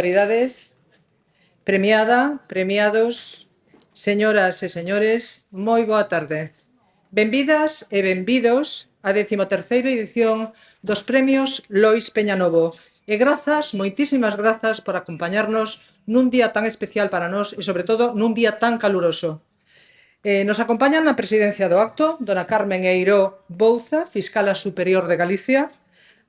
autoridades, premiada, premiados, señoras e señores, moi boa tarde. Benvidas e benvidos á 13ª edición dos Premios Lois Peñanovo. E grazas, moitísimas grazas por acompañarnos nun día tan especial para nós e, sobre todo, nun día tan caluroso. Nos acompañan na presidencia do acto dona Carmen Eiró Bouza, Fiscala Superior de Galicia,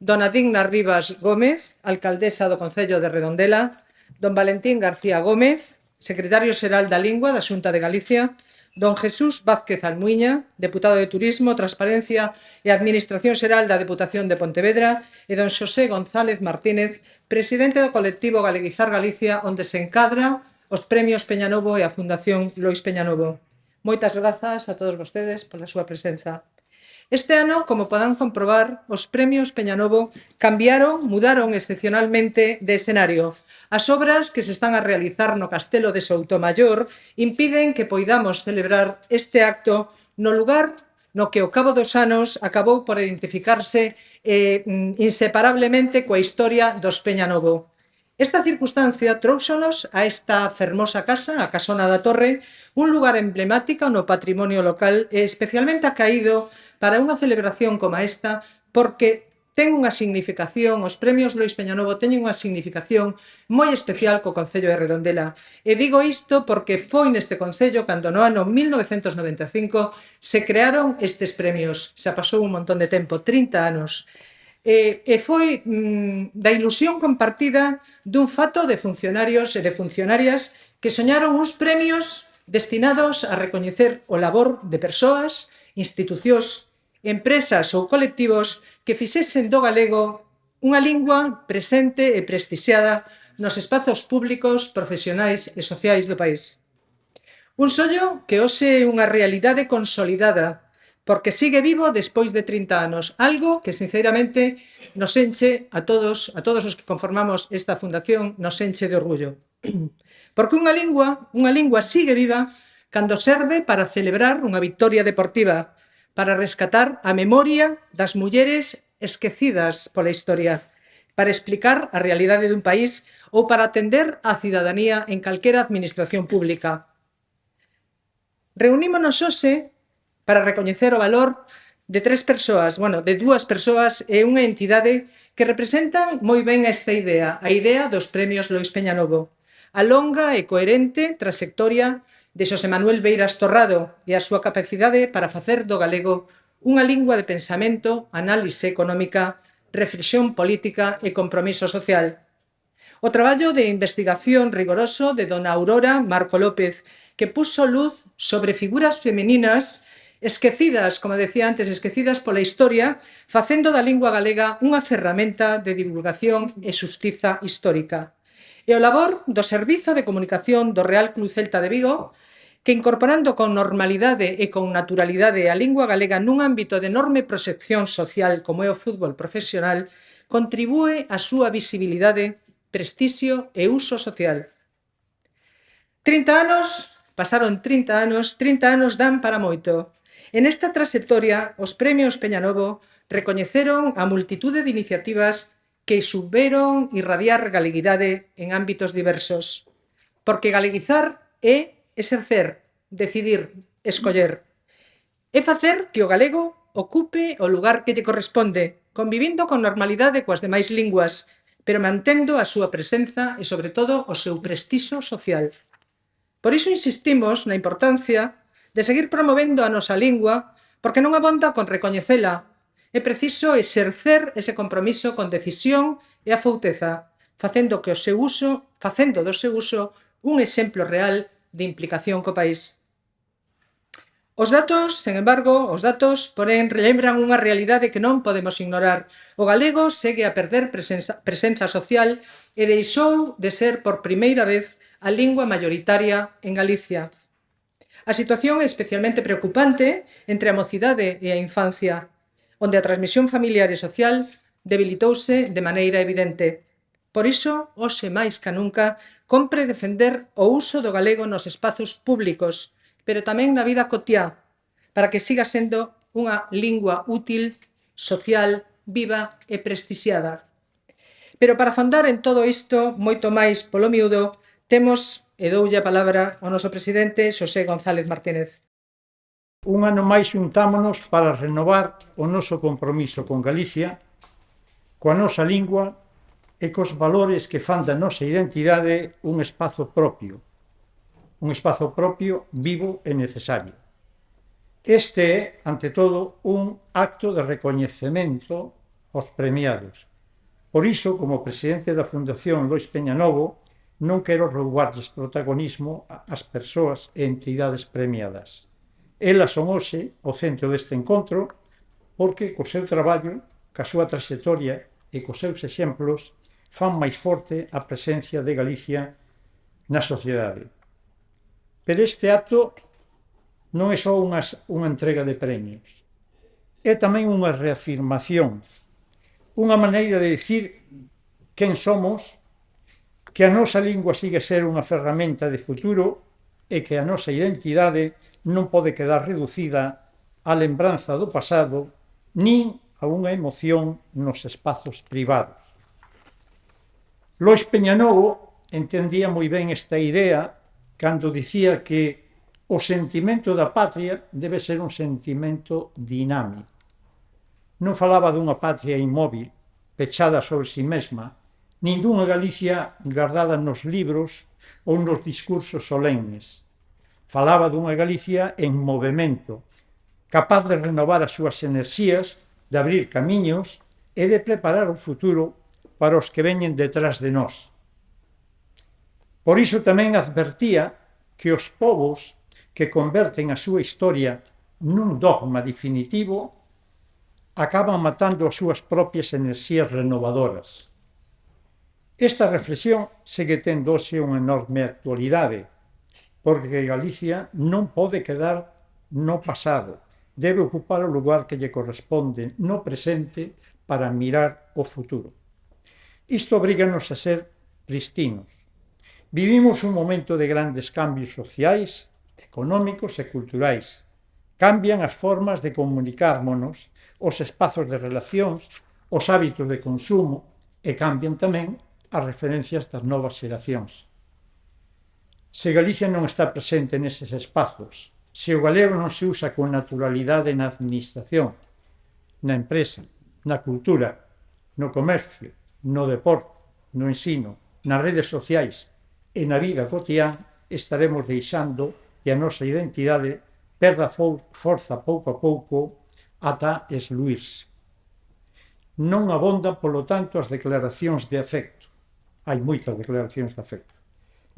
dona Digna Rivas Gómez, alcaldesa do Concello de Redondela, don Valentín García Gómez, secretario xeral da Lingua da Xunta de Galicia, don Jesús Vázquez Almuiña, deputado de Turismo, Transparencia e Administración Xeral da Deputación de Pontevedra, e don Xosé González Martínez, presidente do colectivo Galeguizar Galicia, onde se encadra os Premios Peñanovo e a Fundación Lois Peñanovo. Moitas grazas a todos vostedes pola súa presenza. Este ano, como podan comprobar, os Premios Peñanovo mudaron excepcionalmente de escenario. As obras que se están a realizar no Castelo de Soutomaior impiden que poidamos celebrar este acto no lugar no que ao cabo dos anos acabou por identificarse inseparablemente coa historia dos Peñanovo. Esta circunstancia tróuxonos a esta fermosa casa, a Casona da Torre, un lugar emblemático no patrimonio local e especialmente acaído para unha celebración como esta, porque ten unha significación, os Premios Lois Peñanovo teñen unha significación moi especial co Concello de Redondela. E digo isto porque foi neste Concello cando no ano 1995 se crearon estes premios. Xa pasou un montón de tempo, 30 anos. E foi da ilusión compartida dun fato de funcionarios e de funcionarias que soñaron uns premios destinados a recoñecer o labor de persoas, institucións, empresas ou colectivos que fixesen do galego unha lingua presente e prestixiada nos espazos públicos, profesionais e sociais do país. Un sonho que hoxe é unha realidade consolidada, porque sigue vivo despois de 30 anos, algo que, sinceramente, nos enche a todos os que conformamos esta fundación, nos enche de orgullo. Porque unha lingua sigue viva cando serve para celebrar unha victoria deportiva, para rescatar a memoria das mulleres esquecidas pola historia, para explicar a realidade dun país ou para atender á cidadanía en calquera administración pública. Reunímonos hoxe para recoñecer o valor de dúas persoas e unha entidade que representan moi ben esta idea, a idea dos Premios Lois Peñanovo, a longa e coherente trayectoria de Xosé Manuel Beiras Torrado e a súa capacidade para facer do galego unha lingua de pensamento, análise económica, reflexión política e compromiso social. O traballo de investigación rigoroso de dona Aurora Marco López, que puxo luz sobre figuras femininas esquecidas, como decía antes, esquecidas pola historia, facendo da lingua galega unha ferramenta de divulgación e xustiza histórica. E o labor do Servizo de Comunicación do Real Club Celta de Vigo, que incorporando con normalidade e con naturalidade a lingua galega nun ámbito de enorme proxección social como é o fútbol profesional, contribúe á súa visibilidade, prestixio e uso social. 30 anos, pasaron 30 anos dan para moito. En esta trayectoria, os Premios Peñanovo recoñeceron a multitude de iniciativas que souberon irradiar galeguidade en ámbitos diversos. Porque galeguizar é exercer, decidir, escoller. É facer que o galego ocupe o lugar que lle corresponde, convivindo con normalidade coas demais linguas, pero mantendo a súa presenza e, sobre todo, o seu prestixio social. Por iso insistimos na importancia de seguir promovendo a nosa lingua, porque non abonda con recoñecela. É preciso exercer ese compromiso con decisión e afouteza, facendo do seu uso un exemplo real de implicación co país. Os datos, porén, relembran unha realidade que non podemos ignorar. O galego segue a perder presenza social e deixou de ser por primeira vez a lingua maioritaria en Galicia. A situación é especialmente preocupante entre a mocidade e a infancia, onde a transmisión familiar e social debilitouse de maneira evidente. Por iso, hoxe máis ca nunca, compre defender o uso do galego nos espazos públicos, pero tamén na vida cotiá, para que siga sendo unha lingua útil, social, viva e prestixiada. Pero para afondar en todo isto, moito máis polo miúdo, temos, e doulle a palabra ao noso presidente, Xosé González Martínez. Un ano máis xuntámonos para renovar o noso compromiso con Galicia, coa nosa lingua e cos valores que fan da nosa identidade un espazo propio vivo e necesario. Este é, ante todo, un acto de recoñecemento aos premiados. Por iso, como presidente da Fundación Lois Peñanovo, non quero roubarlles protagonismo ás persoas e entidades premiadas. Elas son hoxe o centro deste encontro porque co seu traballo, ca súa traxectoria e cos seus exemplos fan máis forte a presencia de Galicia na sociedade. Pero este acto non é só unha entrega de premios, é tamén unha reafirmación, unha maneira de dicir quen somos, que a nosa lingua sigue a ser unha ferramenta de futuro e que a nosa identidade non pode quedar reducida á lembranza do pasado nin a unha emoción nos espazos privados. Lois Peñanovo entendía moi ben esta idea cando dicía que o sentimento da patria debe ser un sentimento dinámico. Non falaba dunha patria inmóvil, pechada sobre si mesma, nin dunha Galicia guardada nos libros ou nos discursos solemnes. Falaba dunha Galicia en movimento, capaz de renovar as súas enerxías, de abrir camiños e de preparar o futuro para os que veñen detrás de nós. Por iso tamén advertía que os povos que converten a súa historia nun dogma definitivo acaban matando as súas propias enerxías renovadoras. Esta reflexión segue tendo hoxe unha enorme actualidade, porque Galicia non pode quedar no pasado, debe ocupar o lugar que lle corresponde no presente para mirar o futuro. Isto obríganos a ser pristinos. Vivimos un momento de grandes cambios sociais, económicos e culturais. Cambian as formas de comunicármonos, os espazos de relacións, os hábitos de consumo e cambian tamén as referencias das novas xeracións. Se Galicia non está presente neses espazos, se o galego non se usa con naturalidade na administración, na empresa, na cultura, no comercio, no deporte, no ensino, nas redes sociais e na vida cotiá, estaremos deixando que a nosa identidade perda forza pouco a pouco ata esluirse. Non abondan, polo tanto, as declaracións de afecto. Hai moitas declaracións de afecto.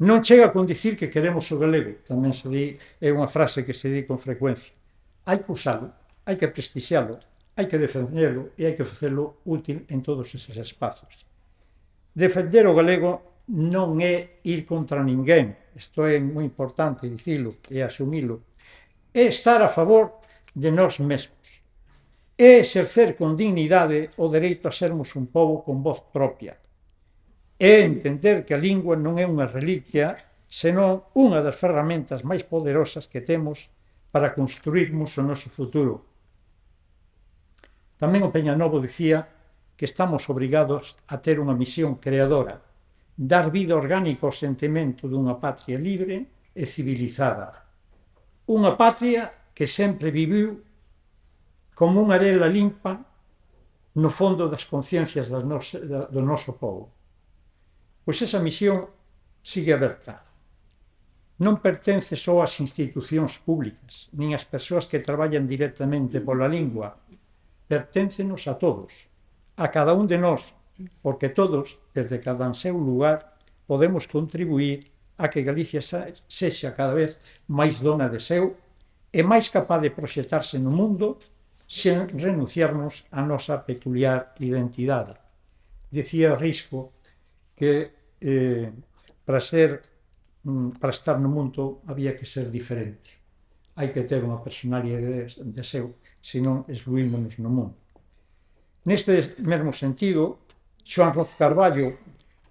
Non chega con dicir que queremos o galego, tamén se di, é unha frase que se di con frecuencia. Hai que usalo, hai que prestixialo, hai que defendelo e hai que facelo útil en todos eses espazos. Defender o galego non é ir contra ninguén, isto é moi importante dicilo e asumilo, é estar a favor de nós mesmos, é exercer con dignidade o dereito a sermos un pobo con voz propia, é entender que a lingua non é unha reliquia, senón unha das ferramentas máis poderosas que temos para construirmos o noso futuro. Tamén o Peñanovo dicía que estamos obrigados a ter unha misión creadora, dar vida orgánica ao sentimento dunha patria libre e civilizada. Unha patria que sempre viviu como unha arela limpa no fondo das conciencias do noso povo. Pois esa misión sigue aberta. Non pertence só ás institucións públicas, nin ás persoas que traballan directamente pola lingua. Perténcenos a todos, a cada un de nós, porque todos, desde cada seu lugar, podemos contribuir a que Galicia sexa cada vez máis dona de seu e máis capaz de proxectarse no mundo sen renunciarnos á nosa peculiar identidade. Dicía Risco que para estar no mundo había que ser diferente. Hai que ter unha personalidade de seu, senón excluímonos no mundo. Neste mesmo sentido, Xoán Roz Carballo,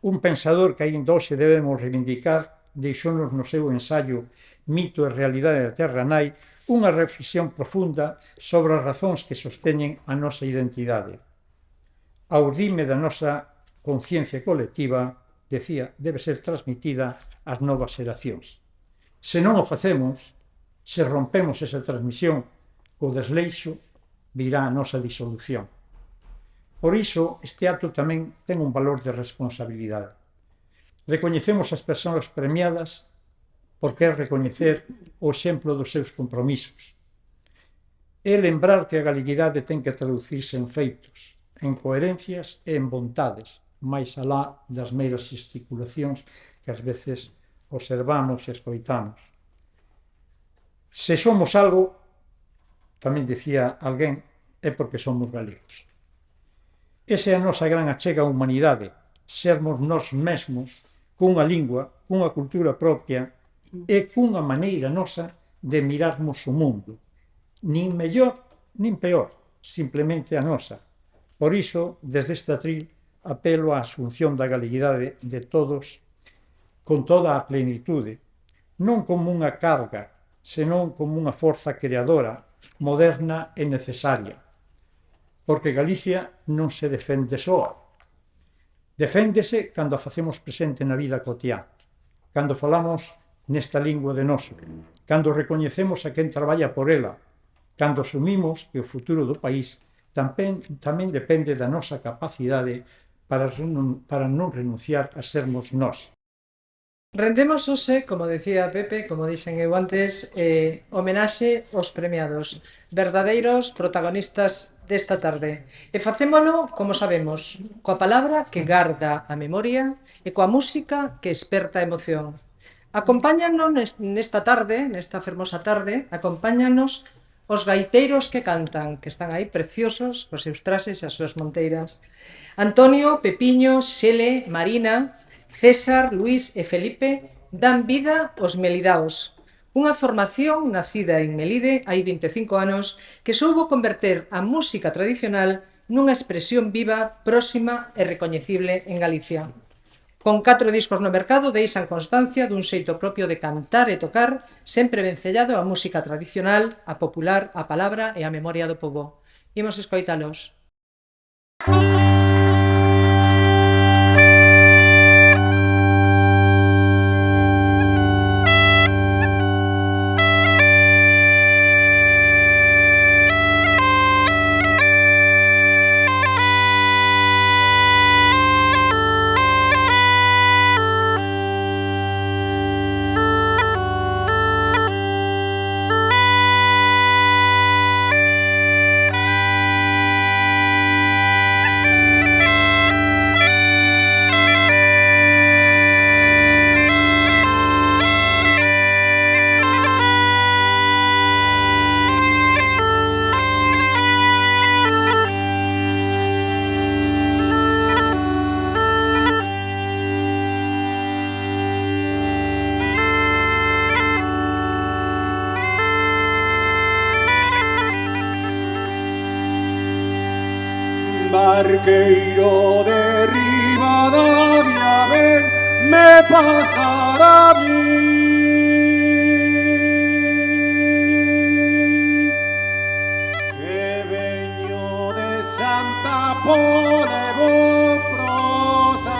un pensador que aínda hoxe debemos reivindicar, deixounos no seu ensaio Mito e realidade da Terra Nai unha reflexión profunda sobre as razóns que sosteñen a nosa identidade. A urdime da nosa conciencia colectiva, decía, debe ser transmitida ás novas xeracións. Se non o facemos, se rompemos esa transmisión, o desleixo virá a nosa disolución. Por iso, este acto tamén ten un valor de responsabilidade. Recoñecemos as persoas premiadas porque é recoñecer o exemplo dos seus compromisos. É lembrar que a galeguidade ten que traducirse en feitos, en coherencias e en vontades, máis alá das meras gesticulacións que ás veces observamos e escoitamos. Se somos algo, tamén dicía alguén, é porque somos galegos. Esa é a nosa gran achega á humanidade, sermos nós mesmos, cunha lingua, cunha cultura propia e cunha maneira nosa de mirarmos o mundo. Nin mellor, nin peor, simplemente a nosa. Por iso, desde este atril, apelo á asunción da galeguidade de todos con toda a plenitude, non como unha carga, senón como unha forza creadora, moderna e necesaria. Porque Galicia non se defende soa. Deféndese cando a facemos presente na vida cotiá, cando falamos nesta lingua de noso, cando recoñecemos a quen traballa por ela, cando asumimos que o futuro do país tamén depende da nosa capacidade para non renunciar a sermos nós. Rendemos hoxe, como decía Pepe, como dixen eu antes, homenaxe aos premiados, verdadeiros protagonistas desta tarde. E facémolo, como sabemos, coa palabra que garda a memoria e coa música que esperta a emoción. Acompáñanos nesta tarde, nesta fermosa tarde, acompáñanos os gaiteiros que cantan, que están aí preciosos, cos seus traxes e as súas monteiras. Antonio, Pepiño, Xele, Marina, César, Luís e Felipe dan vida aos Melidaos, unha formación nacida en Melide hai 25 anos que soubo converter a música tradicional nunha expresión viva, próxima e recoñecible en Galicia. Con 4 discos no mercado deixan constancia dun xeito propio de cantar e tocar, sempre vencellado á música tradicional, a popular, a palabra e a memoria do pobo. Imos escoitalos. Barqueiro de Ribadavia, ven, me pasará a mí. Que veño de Santa Polevo, prosa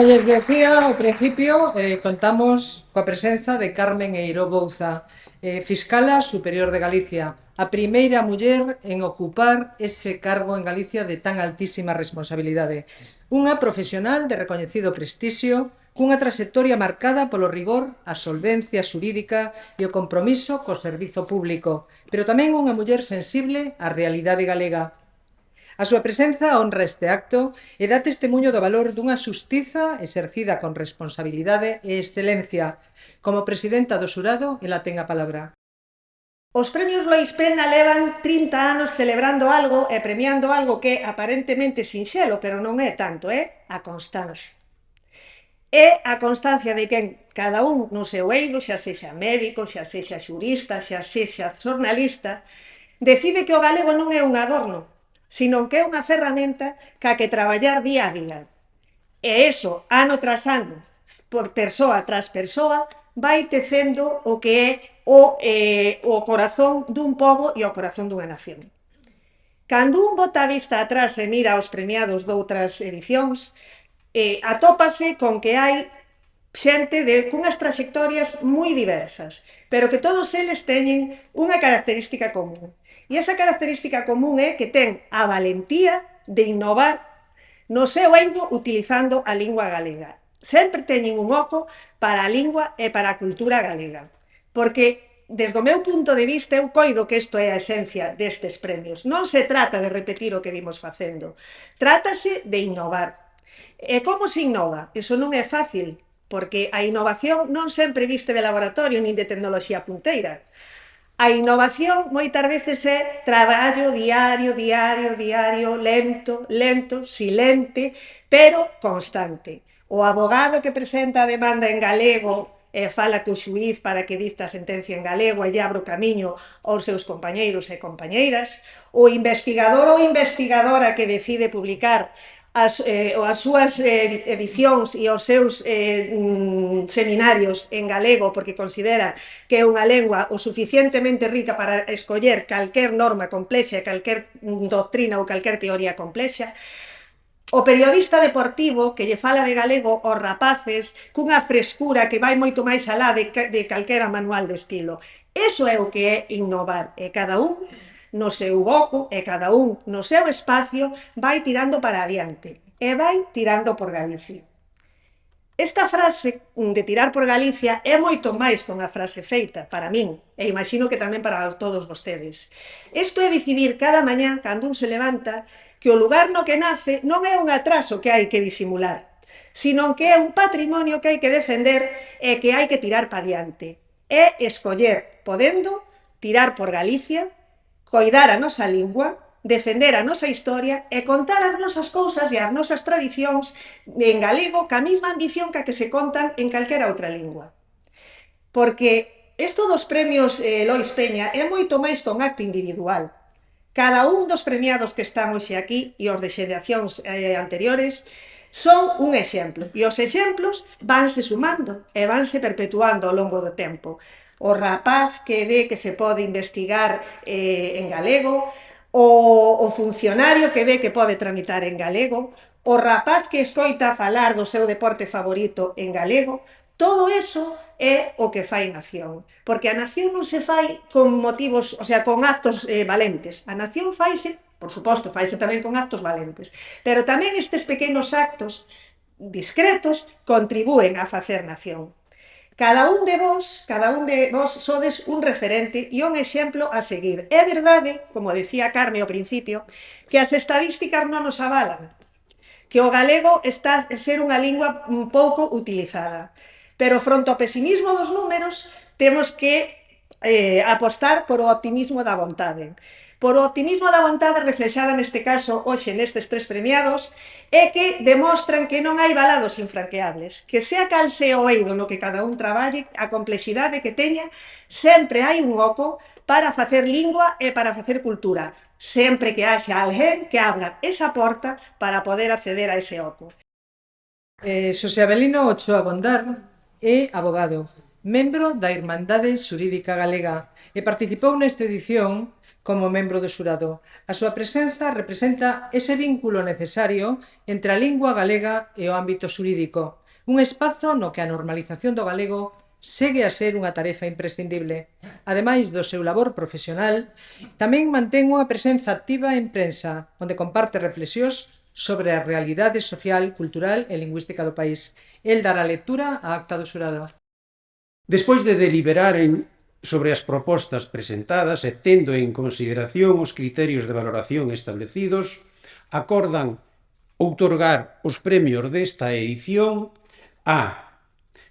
Como lles decía ao principio, contamos coa presenza de Carmen Eiró Bouza, fiscala superior de Galicia, a primeira muller en ocupar ese cargo en Galicia de tan altísima responsabilidade. Unha profesional de recoñecido prestixio, cunha trayectoria marcada polo rigor, a solvencia xurídica e o compromiso co servizo público, pero tamén unha muller sensible á realidade galega. A súa presenza honra este acto e dá testemuño do valor dunha xustiza exercida con responsabilidade e excelencia. Como presidenta do xurado, ela ten a palabra. Os premios Lois Pena levan 30 anos celebrando algo e premiando algo que aparentemente sinxelo, pero non é tanto, é a constancia. É a constancia de que cada un no seu eido, xa sexa médico, xa sexa xurista, xa sexa xornalista, decide que o galego non é un adorno, sino que é unha ferramenta ca que traballar día a día. E iso, ano tras ano, por persoa tras persoa, vai tecendo o que é o corazón dun pobo e o corazón dunha nación. Cando un bota a vista atrás e mira os premiados doutras edicións, atópase con que hai xente cunhas trayectorias moi diversas, pero que todos eles teñen unha característica común. E esa característica común é que ten a valentía de innovar no seu eido utilizando a lingua galega. Sempre teñen un oco para a lingua e para a cultura galega. Porque, desde o meu punto de vista, eu coido que isto é a esencia destes premios. Non se trata de repetir o que vimos facendo. Trátase de innovar. E como se innova? Iso non é fácil, porque a innovación non sempre viste de laboratorio nin de tecnoloxía punteira. A innovación moitas veces é traballo diario, lento, silente, pero constante. O abogado que presenta a demanda en galego e fala co xuíz para que dicta a sentencia en galego e lle abra o camiño aos seus compañeiros e compañeiras, o investigador ou investigadora que decide publicar as súas edicións e os seus seminarios en galego porque considera que é unha lengua o suficientemente rica para escoller calquer norma complexa e calquer doctrina ou calquer teoría complexa. O periodista deportivo que lle fala de galego aos rapaces cunha frescura que vai moito máis alá de calquera manual de estilo. Eso é o que é innovar, e cada un no seu oco e cada un no seu espacio vai tirando para adiante e vai tirando por Galicia. Esta frase de tirar por Galicia é moito máis que unha frase feita, para min, e imagino que tamén para todos vostedes. Isto é decidir cada mañá, cando un se levanta, que o lugar no que nace non é un atraso que hai que disimular, sino que é un patrimonio que hai que defender e que hai que tirar para adiante. É escoller, podendo, tirar por Galicia, coidar a nosa lingua, defender a nosa historia e contar as nosas cousas e as nosas tradicións en galego ca mesma ambición ca que se contan en calquera outra lingua. Porque isto dos premios Lois Peña é moito máis que un acto individual. Cada un dos premiados que están hoxe aquí e os de xeracións anteriores son un exemplo. E os exemplos vanse sumando e vanse perpetuando ao longo do tempo. O rapaz que ve que se pode investigar en galego, o funcionario que ve que pode tramitar en galego, o rapaz que escoita falar do seu deporte favorito en galego, todo eso é o que fai nación. Porque a nación non se fai con motivos, o sea, con actos valentes. A nación faise, por suposto, faise tamén con actos valentes. Pero tamén estes pequenos actos discretos contribúen a facer nación. Cada un de vos sodes un referente e un exemplo a seguir. É verdade, como decía Carme ao principio, que as estadísticas non nos avalan, que o galego está a ser unha lingua un pouco utilizada. Pero fronte ao pesimismo dos números, temos que apostar por o optimismo da vontade. Por o optimismo da vontade reflexada neste caso, hoxe nestes tres premiados, é que demostran que non hai valados infranqueables, que sea cal sea o eido no que cada un traballe, a complexidade que teña, sempre hai un oco para facer lingua e para facer cultura, sempre que haxa alguén que abra esa porta para poder acceder a ese oco. Xosé Avelino Ochoa Bondar é abogado, membro da Irmandade Xurídica Galega e participou nesta edición como membro do xurado. A súa presenza representa ese vínculo necesario entre a lingua galega e o ámbito xurídico, un espazo no que a normalización do galego segue a ser unha tarefa imprescindible. Ademais do seu labor profesional, tamén mantén unha presenza activa en prensa, onde comparte reflexións sobre a realidade social, cultural e lingüística do país. El dará lectura á acta do xurado. Despois de deliberaren sobre as propostas presentadas e tendo en consideración os criterios de valoración establecidos, acordan outorgar os premios desta edición a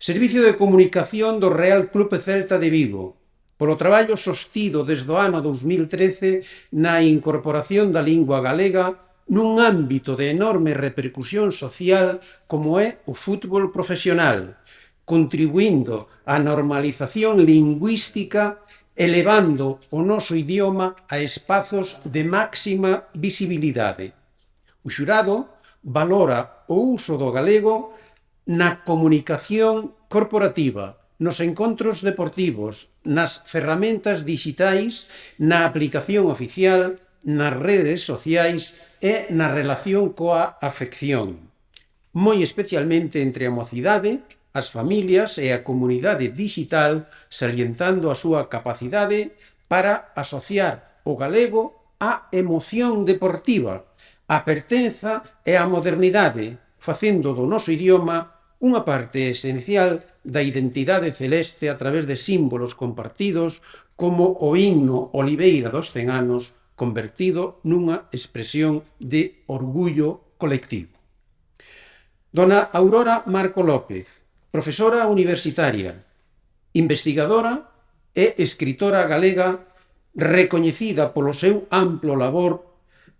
Servicio de Comunicación do Real Club Celta de Vigo, polo traballo sostido desde o ano 2013 na incorporación da lingua galega nun ámbito de enorme repercusión social como é o fútbol profesional, contribuindo á normalización lingüística, elevando o noso idioma a espazos de máxima visibilidade. O xurado valora o uso do galego na comunicación corporativa, nos encontros deportivos, nas ferramentas digitais, na aplicación oficial, nas redes sociais e na relación coa afección, moi especialmente entre a mocidade, as familias e a comunidade digital, salientando a súa capacidade para asociar o galego á emoción deportiva, á pertenza e á modernidade, facendo do noso idioma unha parte esencial da identidade celeste a través de símbolos compartidos como o himno Oliveira dos 100 anos, convertido nunha expresión de orgullo colectivo. Dona Aurora Marco López, profesora universitaria, investigadora e escritora galega recoñecida polo seu amplo labor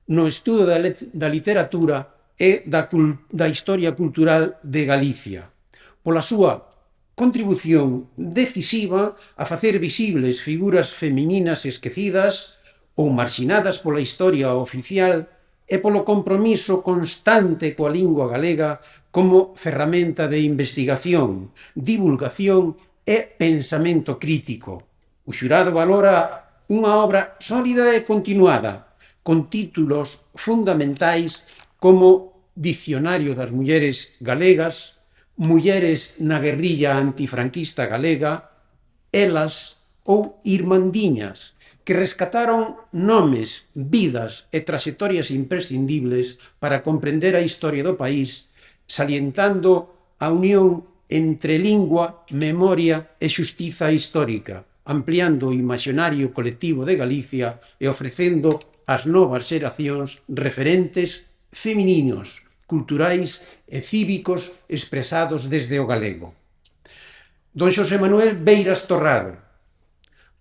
no estudo da literatura e da historia cultural de Galicia, pola súa contribución decisiva a facer visibles figuras femininas esquecidas ou marxinadas pola historia oficial e polo compromiso constante coa lingua galega como ferramenta de investigación, divulgación e pensamento crítico. O xurado valora unha obra sólida e continuada, con títulos fundamentais como Dicionario das mulleres galegas, Mulleres na guerrilla antifranquista galega, Elas ou Irmandiñas, que rescataron nomes, vidas e traxectorias imprescindibles para comprender a historia do país, salientando a unión entre lingua, memoria e xustiza histórica, ampliando o imaxinario colectivo de Galicia e ofrecendo ás novas xeracións referentes femininos, culturais e cívicos expresados desde o galego. Don Xosé Manuel Beiras Torrado,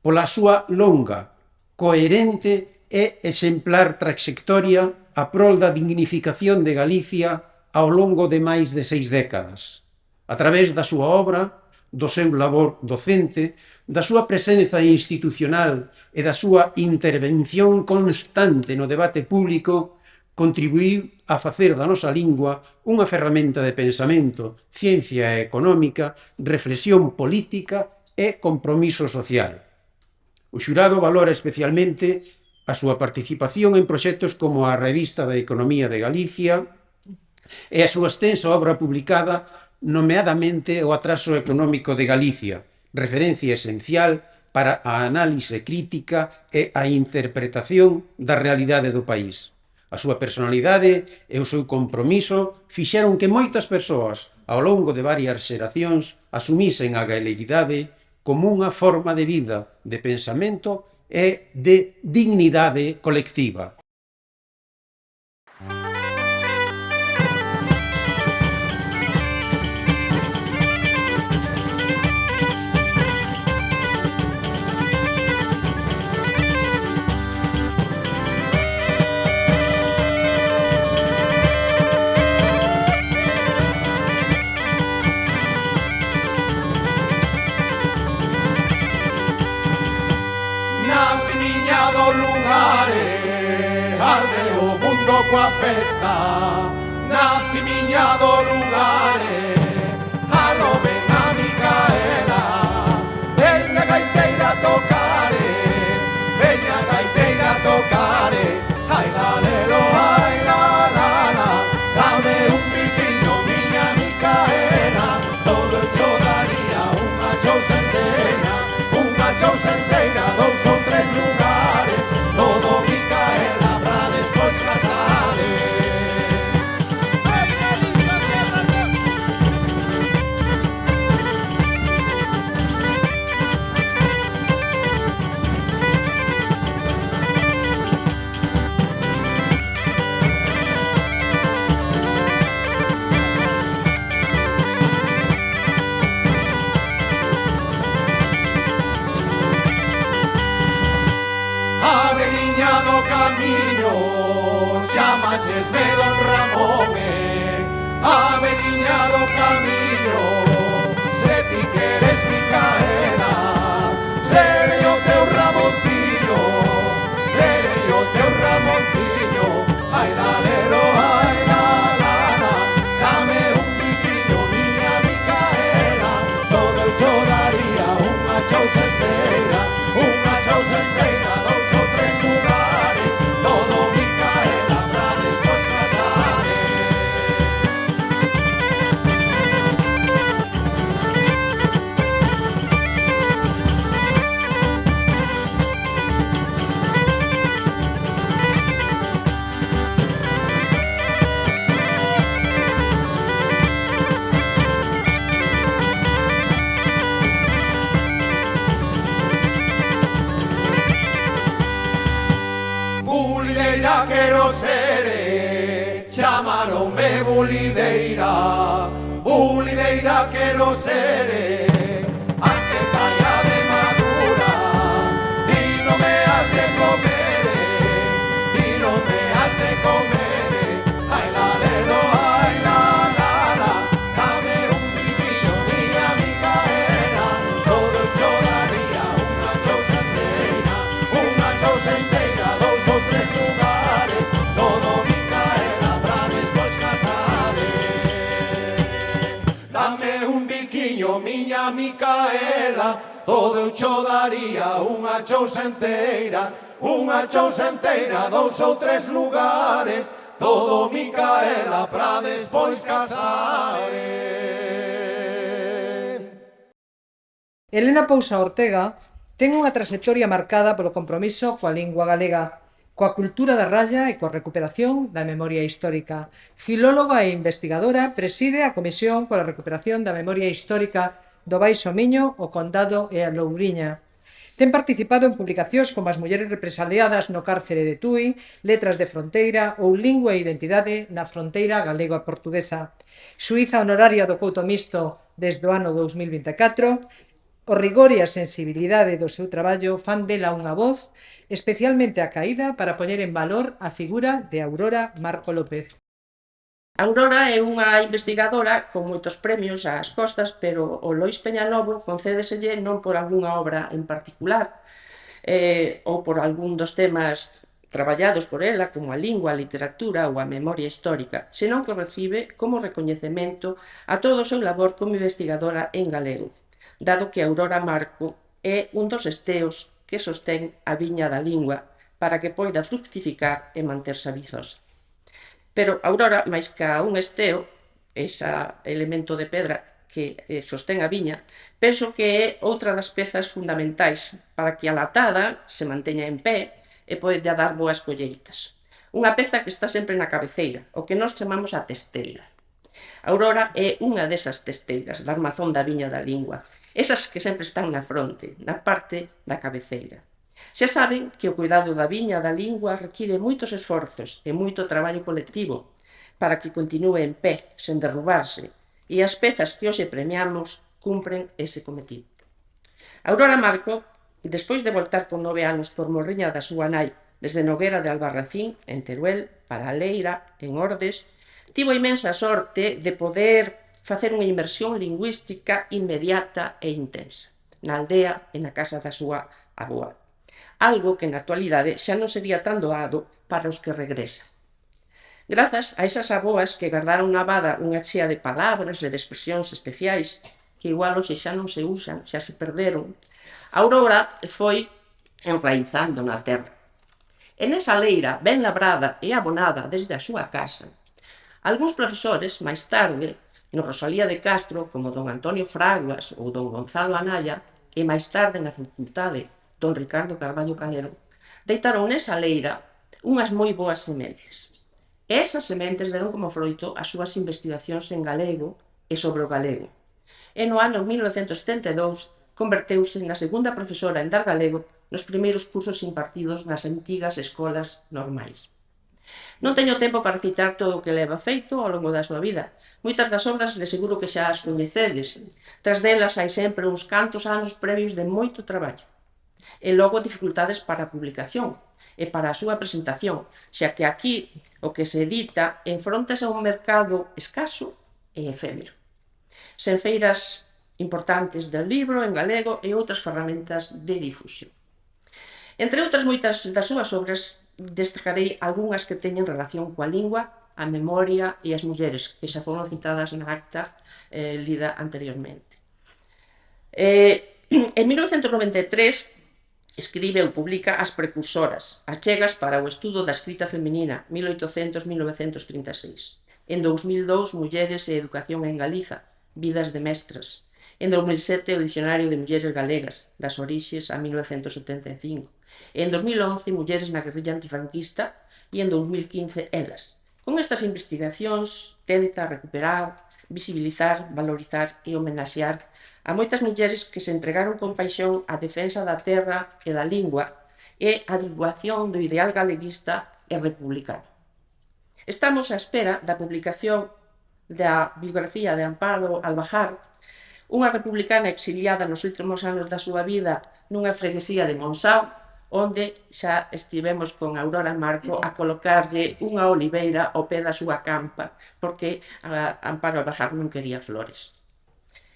pola súa longa, coherente e exemplar traxectoria a prol da dignificación de Galicia ao longo de máis de 6 décadas, a través da súa obra, do seu labor docente, da súa presenza institucional e da súa intervención constante no debate público, contribuíu a facer da nosa lingua unha ferramenta de pensamento, ciencia económica, reflexión política e compromiso social. O xurado valora especialmente a súa participación en proxectos como a Revista da Economía de Galicia e a súa extensa obra publicada, nomeadamente O atraso económico de Galicia, referencia esencial para a análise crítica e a interpretación da realidade do país. A súa personalidade e o seu compromiso fixeron que moitas persoas, ao longo de varias xeracións, asumisen a galeguidade como unha forma de vida, de pensamento e de dignidade colectiva. Arde o mundo coa festa, naci miña do lugares. Aló ven a Micaela, veña gaiteira tocare, veña gaiteira camiño, chamaches-me Don Ramón, a veliña do camiño. Se ti queres Micaela, serei o teu Ramonciño, serei o teu Ramonciño. Ai lalero, ai la la la, dame un biquiño, miña Micaela, todo eu cho daría unha chousa enteira, dous ou tres lugares, todo Micaela, pra despois casare. Bulideira quero ser, chamaronme bulideira, bulideira quero ser, ante caia de madura, ti non me has de comer, ti non me has de comer, ai lalero, ai la la la, dame un biquiño, miña Micaela, todo eu cho daría unha chousa enteira, dous ou tres lugares, todo Micaela, pra despois casare. Dame un biquiño, miña Micaela, todo eu cho daría unha chousa enteira, dous ou tres lugares, todo Micaela, pra despois casare. Elena Pousa Ortega ten unha trayectoria marcada polo compromiso coa lingua galega, coa cultura da ralla e coa recuperación da memoria histórica. Filóloga e investigadora, preside a Comisión pola Recuperación da Memoria Histórica do Baixo Miño, o Condado e a Louriña. Ten participado en publicacións como As mulleres represaliadas no cárcere de Tui, Letras de fronteira ou Lingua e identidade na fronteira galego-portuguesa. Xuíza honoraria do Couto Mixto desde o ano 2024, o rigor e a sensibilidade do seu traballo fan dela unha voz especialmente acaída para poñer en valor a figura de Aurora Marco López. Aurora é unha investigadora con moitos premios ás costas, pero o Lois Peñalobo concédeselle non por algunha obra en particular ou por algún dos temas traballados por ela, como a lingua, a literatura ou a memoria histórica, senón que o recibe como recoñecemento a todo o seu labor como investigadora en galego, dado que Aurora Marco é un dos esteos que sostén a viña da lingua para que poida fructificar e manterse vizosa. Pero Aurora, máis ca un esteo, ese elemento de pedra que sostén a viña, penso que é outra das pezas fundamentais para que a latada se manteña en pé e poida dar boas colleitas. Unha peza que está sempre na cabeceira, o que nós chamamos a testeira. Aurora é unha desas testeiras da armazón da viña da lingua, esas que sempre están na fronte, na parte da cabeceira. Xa saben que o cuidado da viña da lingua require moitos esforzos e moito traballo colectivo para que continue en pé, sen derrubarse, e as pezas que hoxe premiamos cumpren ese cometido. Aurora Marco, despois de voltar con 9 anos por morriña da súa nai desde Noguera de Albarracín, en Teruel, para a Leira, en Ordes, tivo imensa sorte de poder facer unha inmersión lingüística inmediata e intensa, na aldea e na casa da súa avoa. Algo que na actualidade xa non sería tan doado para os que regresan. Grazas a esas avoas que guardaron na bada unha chea de palabras e de expresións especiais que igual hoxe xa non se usan, xa se perderon, Aurora foi enraizando na terra. E nesa leira ben labrada e abonada desde a súa casa, algúns profesores, máis tarde, no Rosalía de Castro, como don Antonio Fraguas ou don Gonzalo Anaya, e máis tarde na facultade don Ricardo Carballo Calero, deitaron nesa leira unhas moi boas sementes. E esas sementes deron como froito as súas investigacións en galego e sobre o galego. E no ano 1972 converteuse na segunda profesora en dar galego nos primeiros cursos impartidos nas antigas escolas normais. Non teño tempo para citar todo o que leva feito ao longo da súa vida. Moitas das obras de seguro que xa as coñecedes. Tras delas hai sempre uns cantos anos previos de moito traballo. E logo dificultades para a publicación. e para a súa presentación, xa que aquí o que se edita enfróntase a un mercado escaso e efémero, sen feiras importantes del libro en galego e outras ferramentas de difusión. Entre outras moitas das súas obras, destacarei algunhas que teñen relación coa lingua, a memoria e as mulleres, que xa foron citadas na acta lida anteriormente. En 1993 escribe ou publica As precursoras, achegas para o estudo da escrita feminina, 1800-1936. En 2002, Mulleres e educación en Galiza, Vidas de mestras. En 2007, o Dicionario de mulleres galegas, das orixes a 1975. En 2011, Mulleres na guerrilla antifranquista e en 2015, Elas. Con estas investigacións tenta recuperar, visibilizar, valorizar e homenaxear a moitas mulleres que se entregaron con paixón á defensa da terra e da lingua e a divulgación do ideal galeguista e republicano. Estamos á espera da publicación da biografía de Amparo Albajar, unha republicana exiliada nos últimos anos da súa vida nunha freguesía de Monsáu, onde xa estivemos con Aurora Marco a colocarlle unha oliveira ao pé da súa campa, porque Amparo Albajar non quería flores.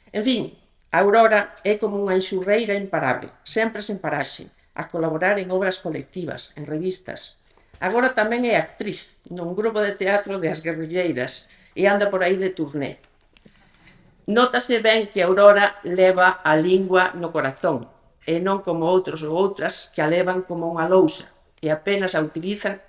En fin, Aurora é como unha enxurreira imparable, sempre sen paraxe, a colaborar en obras colectivas, en revistas. Agora tamén é actriz nun grupo de teatro de As Guerrilleiras e anda por aí de turné. Nótase ben que Aurora leva a lingua no corazón, e non como outros ou outras que a levan como unha lousa e apenas a utilizan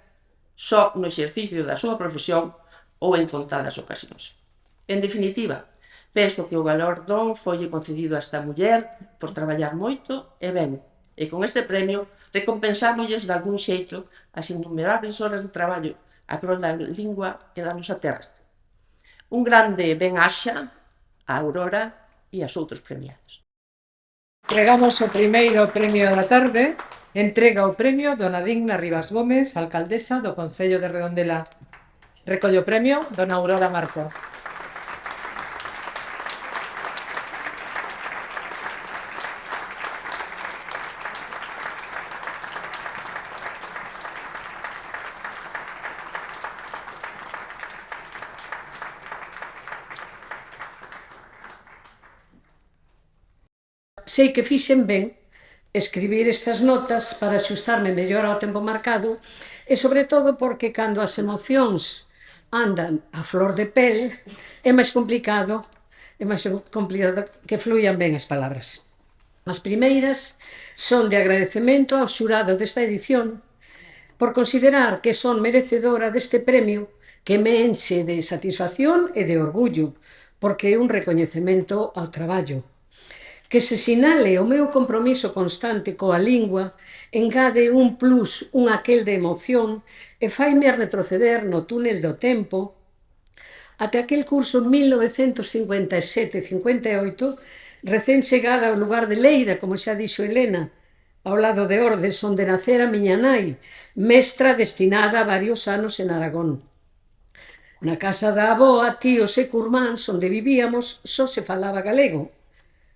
só no exercicio da súa profesión ou en contadas ocasións. En definitiva, penso que o galardón foille concedido a esta muller por traballar moito e ben, e con este premio recompensámosles de algún xeito as innumerables horas de traballo a prol da lingua e da nosa terra. Un grande ben haxa a Aurora e aos outros premiados. Entregamos o primeiro premio da tarde. Entrega o premio dona Digna Rivas Gómez, alcaldesa do Concello de Redondela. Recolle o premio dona Aurora Marco. Sei que fixen ben escribir estas notas para axustarme mellor ao tempo marcado e sobre todo porque cando as emocións andan a flor de pel é máis complicado que fluían ben as palabras. As primeiras son de agradecemento ao xurado desta edición por considerar que son merecedora deste premio que me enche de satisfacción e de orgullo, porque é un recoñecemento ao traballo. Que se sinale o meu compromiso constante coa lingua engade un plus, un aquel de emoción e faime retroceder no túnel do tempo até aquel curso 1957-58, recén chegada ao lugar de Leira, como xa dixo Helena, ao lado de Ordes, onde nacera miña nai, mestra destinada a varios anos en Aragón. Na casa da avoa, tíos e curmáns onde vivíamos só se falaba galego.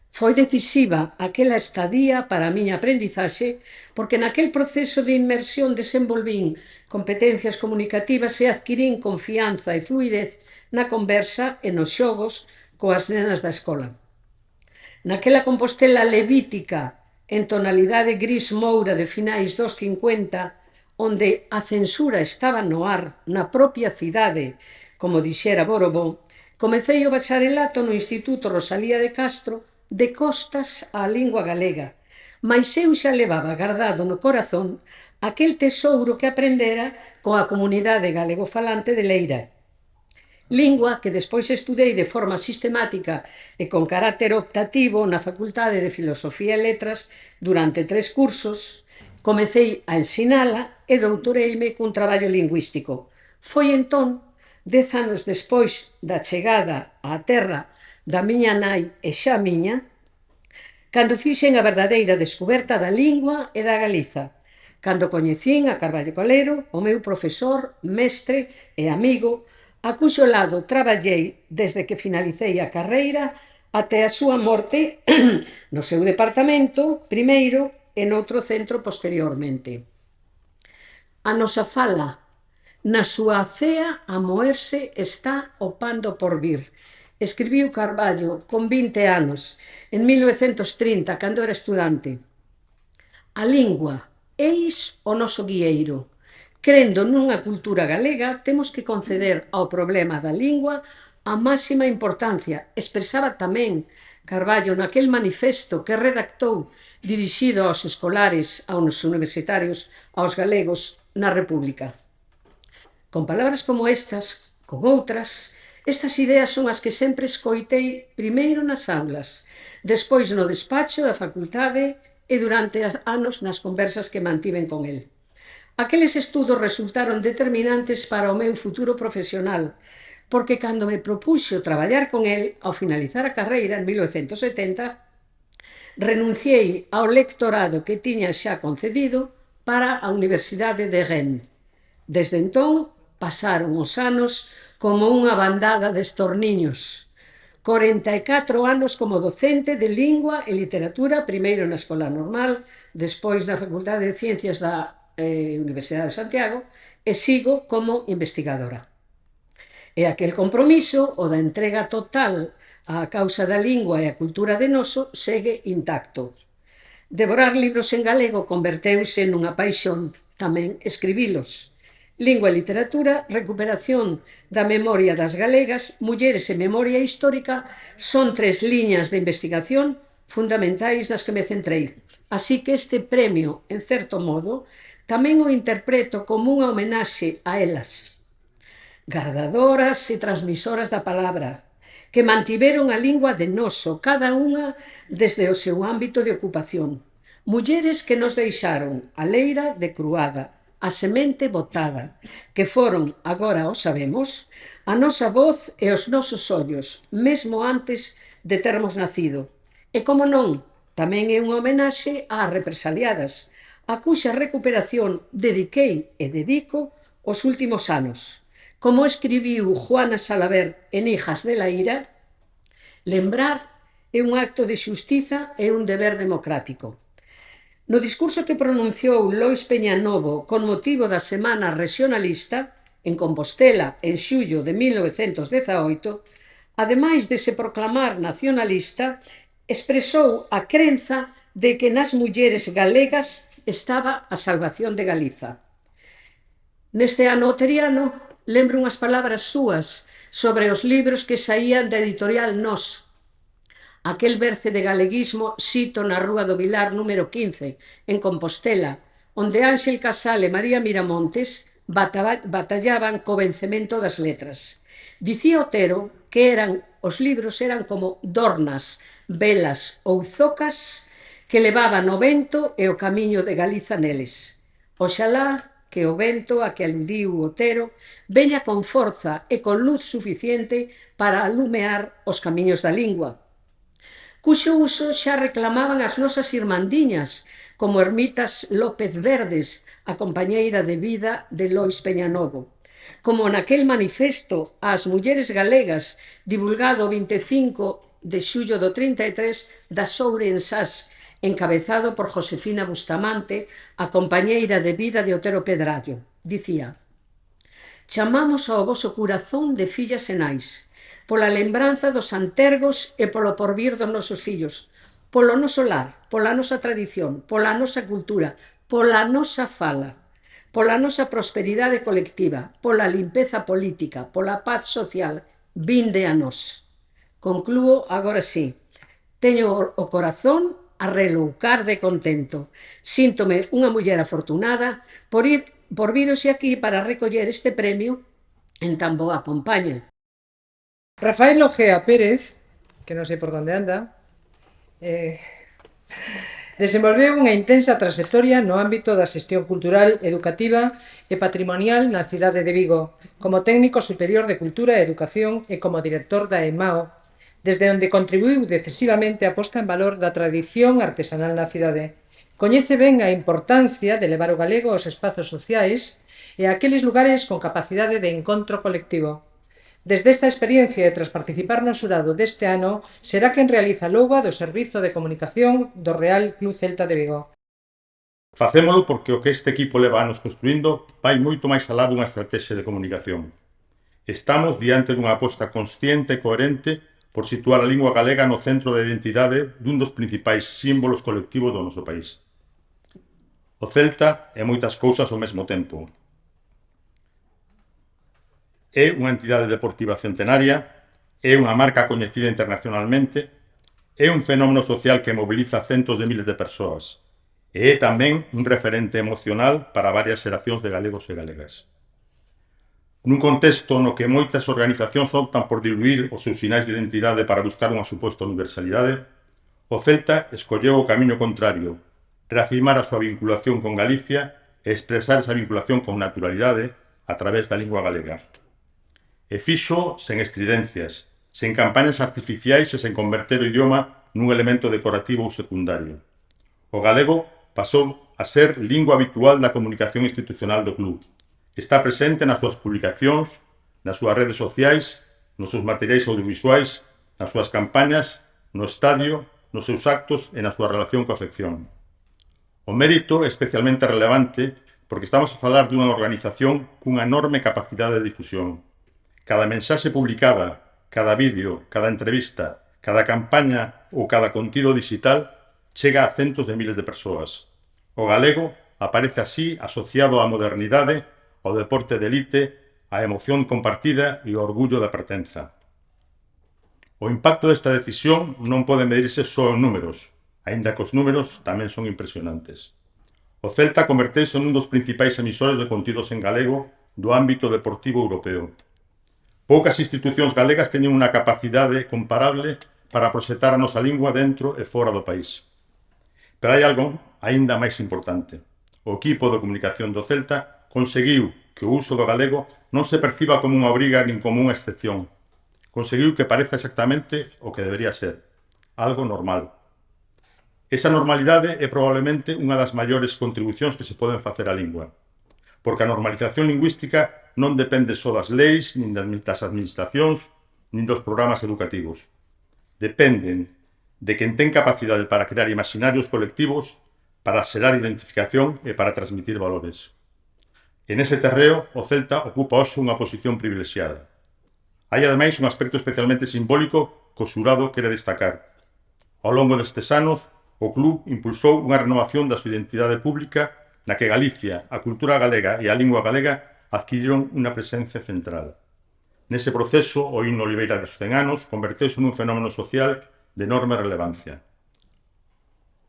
Foi decisiva aquela estadía para a miña aprendizaxe porque naquel proceso de inmersión desenvolvín competencias comunicativas e adquirín confianza e fluidez na conversa e nos xogos coas nenas da escola. Naquela Compostela levítica en tonalidade gris moura de finais dos 50, onde a censura estaba no ar na propia cidade, como dixera Borobó, comecei o bacharelato no Instituto Rosalía de Castro de costas á lingua galega, mais eu xa levaba guardado no corazón aquel tesouro que aprendera coa comunidade galegofalante de Leira. Lingua que despois estudei de forma sistemática e con carácter optativo na Facultade de Filosofía e Letras durante 3 cursos, comecei a ensinala e doutoreime cun traballo lingüístico. Foi entón, 10 anos despois da chegada á terra da miña nai e xa miña, cando fixen a verdadeira descoberta da lingua e da Galiza, cando coñecín a Carballo Calero, o meu profesor, mestre e amigo, a cuxo lado traballei desde que finalicei a carreira até a súa morte no seu departamento, primeiro, e noutro centro posteriormente. A nosa fala, na súa cea a moerse está o pan do porvir. Escribiu Carballo con 20 anos, en 1930, cando era estudante. A lingua, eis o noso guieiro. Crendo nunha cultura galega, temos que conceder ao problema da lingua a máxima importancia. Expresaba tamén Carballo naquel manifesto que redactou dirixido aos escolares, aos universitarios, aos galegos na República. Con palabras como estas, con outras, estas ideas son as que sempre escoitei primeiro nas aulas, despois no despacho da facultade e durante anos nas conversas que mantiven con el. Aqueles estudos resultaron determinantes para o meu futuro profesional, porque cando me propuxo traballar con el, ao finalizar a carreira en 1970, renunciei ao lectorado que tiña xa concedido para a Universidade de Rennes. Desde entón, pasaron os anos como unha bandada de estorniños. 44 anos como docente de lingua e literatura, primeiro na Escola Normal, despois na Facultade de Ciencias da Universidade de Santiago, e sigo como investigadora. E aquel compromiso, o da entrega total á causa da lingua e a cultura de noso, segue intacto. Devorar libros en galego converteuse nunha paixón, tamén escribilos. Lingua e literatura, recuperación da memoria das galegas, mulleres e memoria histórica son 3 liñas de investigación fundamentais nas que me centrei. Así que este premio, en certo modo, tamén o interpreto como unha homenaxe a elas, gardadoras e transmisoras da palabra, que mantiveron a lingua de noso, cada unha desde o seu ámbito de ocupación. Mulleres que nos deixaron a leira de cruada, a semente botada, que foron, agora o sabemos, a nosa voz e os nosos ollos, mesmo antes de termos nacido. E como non, tamén é unha homenaxe ás represaliadas, a cuxa recuperación dediquei e dedico os últimos anos. Como escribiu Juana Salaver en Hijas de la Ira, lembrar é un acto de xustiza e un deber democrático. No discurso que pronunciou Lois Peñanovo con motivo da Semana Regionalista, en Compostela, en xullo de 1918, ademais de se proclamar nacionalista, expresou a crenza de que nas mulleres galegas estaba a salvación de Galiza. Neste ano oteriano, lembro unhas palabras súas sobre os libros que saían da editorial Nós, aquel berce de galeguismo sito na Rúa do Vilar número 15, en Compostela, onde Ángel Casal e María Miramontes batallaban co vencemento das letras. Dicía Otero que os libros eran como dornas, velas ou zocas que levaban o vento e o camiño de Galiza neles. Oxalá que o vento a que aludiu Otero veña con forza e con luz suficiente para alumear os camiños da lingua, cuxo uso xa reclamaban as nosas irmandiñas, como Ermitas López Verdes, a compañeira de vida de Lois Peñanovo, como naquel manifesto ás mulleres galegas, divulgado o 25 de xullo do 33 da Sourensás, encabezado por Josefina Bustamante, a compañeira de vida de Otero Pedrallo. Dicía: chamamos ao voso corazón de fillas e nais, pola lembranza dos antergos e polo porvir dos nosos fillos, polo noso lar, pola nosa tradición, pola nosa cultura, pola nosa fala, pola nosa prosperidade colectiva, pola limpeza política, pola paz social, vinde a nós. Conclúo agora sí. Teño o corazón a reloucar de contento. Síntome unha muller afortunada por virose aquí para recoller este premio en tan boa compañía. Rafael Ojea Pérez, que non sei por onde anda, desenvolveu unha intensa trayectoria no ámbito da xestión cultural, educativa e patrimonial na cidade de Vigo, como técnico superior de Cultura e Educación e como director da EMAO, desde onde contribuiu decisivamente a posta en valor da tradición artesanal na cidade. Coñece ben a importancia de levar o galego aos espazos sociais e a aqueles lugares con capacidade de encontro colectivo. Desde esta experiencia e tras participar no xurado deste ano, será quen realiza a louba do Servizo de Comunicación do Real Club Celta de Vigo. Facémolo porque o que este equipo leva anos construindo vai moito máis alá dunha estrategia de comunicación. Estamos diante dunha aposta consciente e coherente por situar a lingua galega no centro da identidade dun dos principais símbolos colectivos do noso país. O Celta é moitas cousas ao mesmo tempo. É unha entidade deportiva centenaria, é unha marca coñecida internacionalmente, é un fenómeno social que moviliza centos de miles de persoas e é tamén un referente emocional para varias xeracións de galegos e galegas. Nun contexto no que moitas organizacións optan por diluir os seus sinais de identidade para buscar unha suposta universalidade, o Celta escolleu o camiño contrario, reafirmar a súa vinculación con Galicia e expresar esa vinculación con naturalidade a través da lingua galega. E fixo sen estridencias, sen campañas artificiais e sen converter o idioma nun elemento decorativo ou secundario. O galego pasou a ser lingua habitual da comunicación institucional do club. Está presente nas súas publicacións, nas súas redes sociais, nos seus materiais audiovisuais, nas súas campañas, no estadio, nos seus actos e na súa relación coa afección. O mérito é especialmente relevante porque estamos a falar dunha organización cunha enorme capacidade de difusión. Cada mensaxe publicada, cada vídeo, cada entrevista, cada campaña ou cada contido digital chega a centos de miles de persoas. O galego aparece así asociado á modernidade, ao deporte de elite, á emoción compartida e ao orgullo da pertenza. O impacto desta decisión non pode medirse só en números, aínda que os números tamén son impresionantes. O Celta converteuse nun dos principais emisores de contidos en galego do ámbito deportivo europeo. Poucas institucións galegas teñen unha capacidade comparable para proxectar a nosa lingua dentro e fora do país. Pero hai algo aínda máis importante. O equipo de comunicación do Celta conseguiu que o uso do galego non se perciba como unha obriga nin como unha excepción. Conseguiu que pareza exactamente o que debería ser, algo normal. Esa normalidade é probablemente unha das maiores contribucións que se poden facer á lingua, porque a normalización lingüística non depende só das leis, nin das administracións, nin dos programas educativos. Dependen de quen ten capacidade para crear imaginarios colectivos, para xerar identificación e para transmitir valores. En ese terreo, o Celta ocupa hoxe unha posición privilexiada. Hai, ademais, un aspecto especialmente simbólico que o xurado quere destacar. Ao longo destes anos, o club impulsou unha renovación da súa identidade pública na que Galicia, a cultura galega e a lingua galega adquiriron unha presencia central. Nese proceso, o himno Oliveira dos 100 anos converteuse nun fenómeno social de enorme relevancia.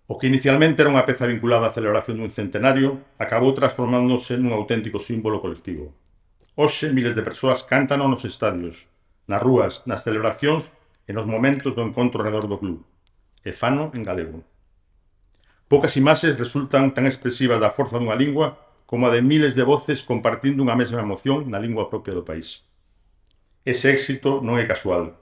O que inicialmente era unha peza vinculada á celebración dun centenario acabou transformándose nun auténtico símbolo colectivo. Hoxe, miles de persoas cántanos nos estadios, nas rúas, nas celebracións e nos momentos do encontro alrededor do club. E fano en galego. Poucas imaxes resultan tan expresivas da forza dunha lingua como a de miles de voces compartindo unha mesma emoción na lingua propia do país. Ese éxito non é casual.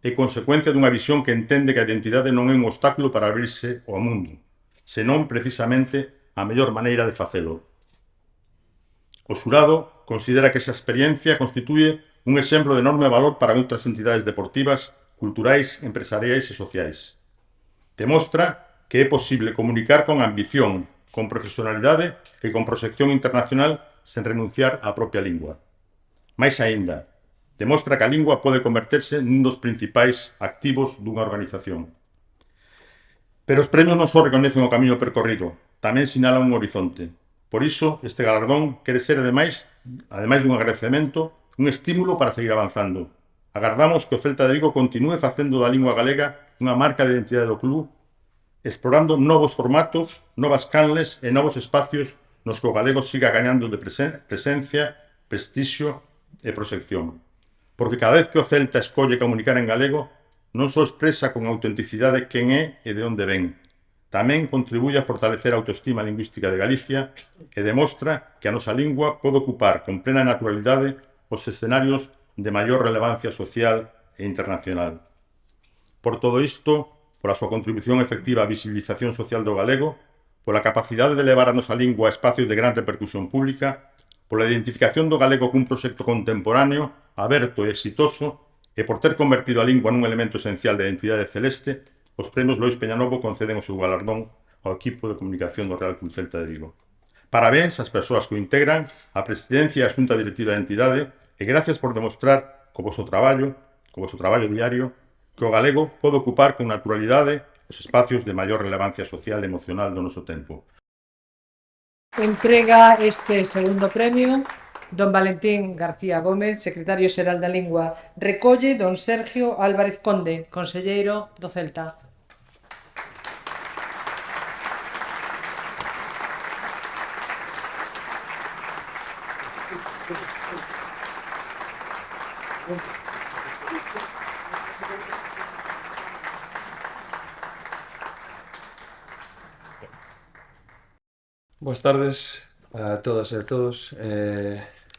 É consecuencia dunha visión que entende que a identidade non é un obstáculo para abrirse ao mundo, senón precisamente a mellor maneira de facelo. O xurado considera que esa experiencia constituye un exemplo de enorme valor para outras entidades deportivas, culturais, empresariais e sociais. Demostra que é posible comunicar con ambición, con profesionalidade e con proxección internacional sen renunciar á propia lingua. Mais aínda, demostra que a lingua pode converterse nun dos principais activos dunha organización. Pero os premios non só reconecen o camiño percorrido, tamén sinalan un horizonte. Por iso, este galardón quere ser, ademais dun agradecemento, un estímulo para seguir avanzando. Agardamos que o Celta de Vigo continúe facendo da lingua galega unha marca de identidade do club, explorando novos formatos, novas canles e novos espacios nos que o galego siga gañando de presencia, prestixio e proxección. Porque cada vez que o Celta escolle comunicar en galego, non só expresa con autenticidade quen é e de onde ven, tamén contribuye a fortalecer a autoestima lingüística de Galicia e demostra que a nosa lingua pode ocupar con plena naturalidade os escenarios de maior relevancia social e internacional. Por todo isto, pola súa contribución efectiva á visibilización social do galego, pola capacidade de levar a nosa lingua a espacios de gran repercusión pública, pola identificación do galego cun proxecto contemporáneo, aberto e exitoso, e por ter convertido a lingua nun elemento esencial da identidade celeste, os premios Lois Peñanovo conceden o seu galardón ao equipo de comunicación do Real Club Celta de Vigo. Parabéns ás persoas que o integran, a presidencia e a xunta directiva da entidade, e gracias por demostrar co vosso traballo diario, que o galego pode ocupar con naturalidade os espacios de maior relevancia social e emocional do noso tempo. Entrega este segundo premio don Valentín García Gómez, secretario xeral da Lingua. Recolle don Sergio Álvarez Conde, conselleiro do Celta. Boas tardes a todas e a todos,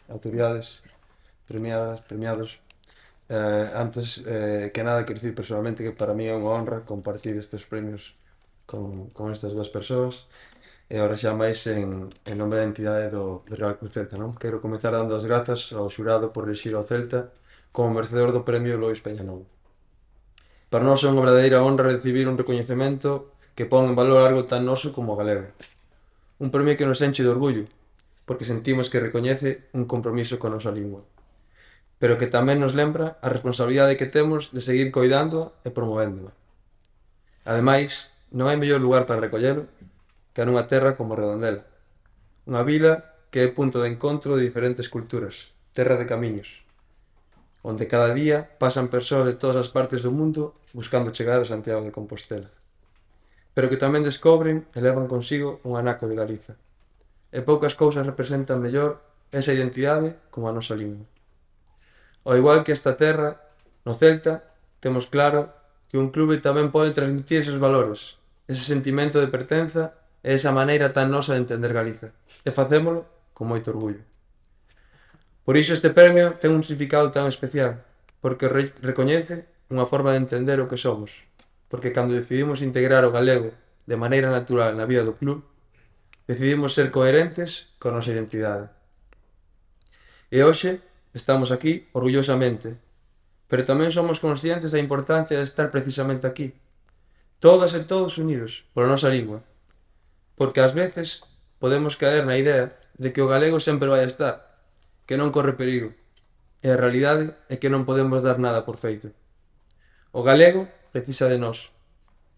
autoridades, premiadas, premiados. Antes que nada, quero dicir personalmente que para mí é unha honra compartir estes premios con estas dúas persoas, e agora xa máis en nome da entidade do Real Club Celta, non? Quero comezar dando as grazas ao xurado por elixir ao Celta como merecedor do premio Lois Peñanovo. Para nós é unha verdadeira honra recibir un recoñecemento que pon en valor algo tan noso como o galego. Un premio que nos enche de orgullo, porque sentimos que recoñece un compromiso con a nosa lingua, pero que tamén nos lembra a responsabilidade que temos de seguir coidándoa e promovéndoa. Ademais, non hai mellor lugar para recollelo que nunha terra como Redondela, unha vila que é punto de encontro de diferentes culturas, terra de camiños, onde cada día pasan persoas de todas as partes do mundo buscando chegar a Santiago de Compostela, pero que tamén descobren e levan consigo un anaco de Galiza. E poucas cousas representan mellor esa identidade como a nosa lingua. Ao igual que esta terra, no Celta, temos claro que un clube tamén pode transmitir esos valores, ese sentimento de pertenza e esa maneira tan nosa de entender Galiza. E facémolo con moito orgullo. Por iso este premio ten un significado tan especial, porque recoñece unha forma de entender o que somos, porque cando decidimos integrar o galego de maneira natural na vida do club, decidimos ser coherentes con a nosa identidade. E hoxe estamos aquí orgullosamente, pero tamén somos conscientes da importancia de estar precisamente aquí, todas e todos unidos pola nosa lingua, porque ás veces podemos caer na idea de que o galego sempre vai estar, que non corre perigo, e a realidade é que non podemos dar nada por feito. O galego precisa de nós,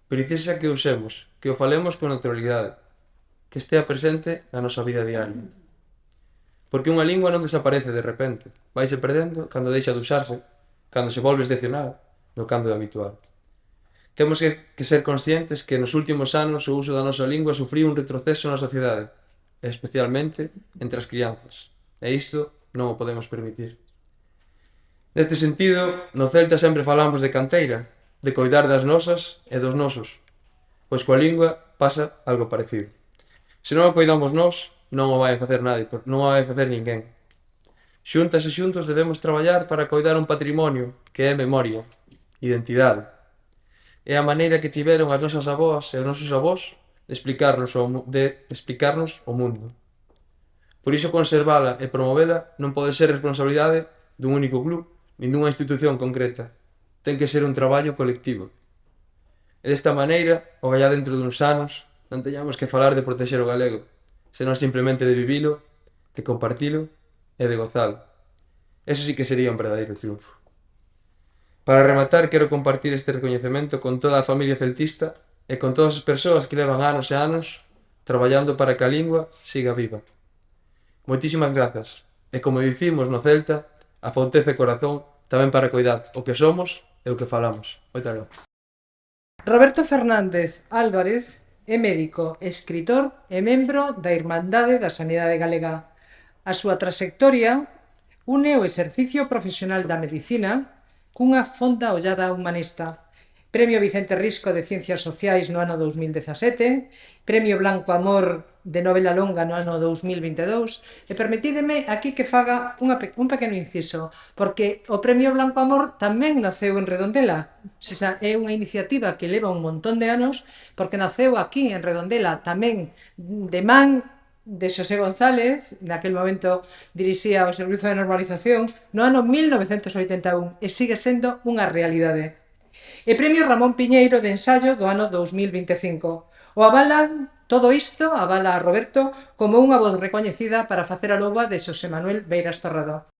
precisa que o usemos, que o falemos con naturalidade, que estea presente na nosa vida diaria. Porque unha lingua non desaparece de repente, vaise perdendo cando deixa de usarse, cando se volve excepcional, no cando é habitual. Temos que ser conscientes que nos últimos anos o uso da nosa lingua sufriu un retroceso na sociedade, especialmente entre as crianzas, e isto non o podemos permitir. Neste sentido, no Celta sempre falamos de canteira, de coidar das nosas e dos nosos, pois coa lingua pasa algo parecido. Se non o coidamos nós, non o vai facer nadie, non o vai facer ninguén. Xuntas e xuntos debemos traballar para coidar un patrimonio que é memoria, identidade. É a maneira que tiveron as nosas avoas e os nosos avós de explicarnos o mundo. Por iso conservala e promovela non pode ser responsabilidade dun único club, nin dunha institución concreta. Ten que ser un traballo colectivo. E desta maneira, o gallá dentro duns anos, non teñamos que falar de protexer o galego, senón simplemente de vivilo, de compartilo e de gozalo. Eso sí que sería un verdadeiro triunfo. Para rematar, quero compartir este recoñecemento con toda a familia celtista e con todas as persoas que levan anos e anos traballando para que a lingua siga viva. Moitísimas grazas. E como dicimos no Celta, a fontece corazón tamén para coidar o que somos e o que falamos. Moitas grazas. Roberto Fernández Álvarez é médico, escritor e membro da Irmandade da Sanidade Galega. A súa traxectoria une o exercicio profesional da medicina cunha fonda ollada humanista. Premio Vicente Risco de Ciencias Sociais no ano 2017, Premio Blanco Amor de novela longa no ano 2022, e permitídeme aquí que faga un pequeno inciso, porque o Premio Blanco Amor tamén naceu en Redondela. Esa é unha iniciativa que leva un montón de anos, porque naceu aquí en Redondela tamén de man de Xosé González, naquel momento dirixía o Servizo de Normalización, no ano 1981, e sigue sendo unha realidade. e Premio Ramón Piñeiro de Ensayo do ano 2025. O avalan todo isto, avala a Roberto, como unha voz recoñecida para facer a louva de Xosé Manuel Beiras Torrado.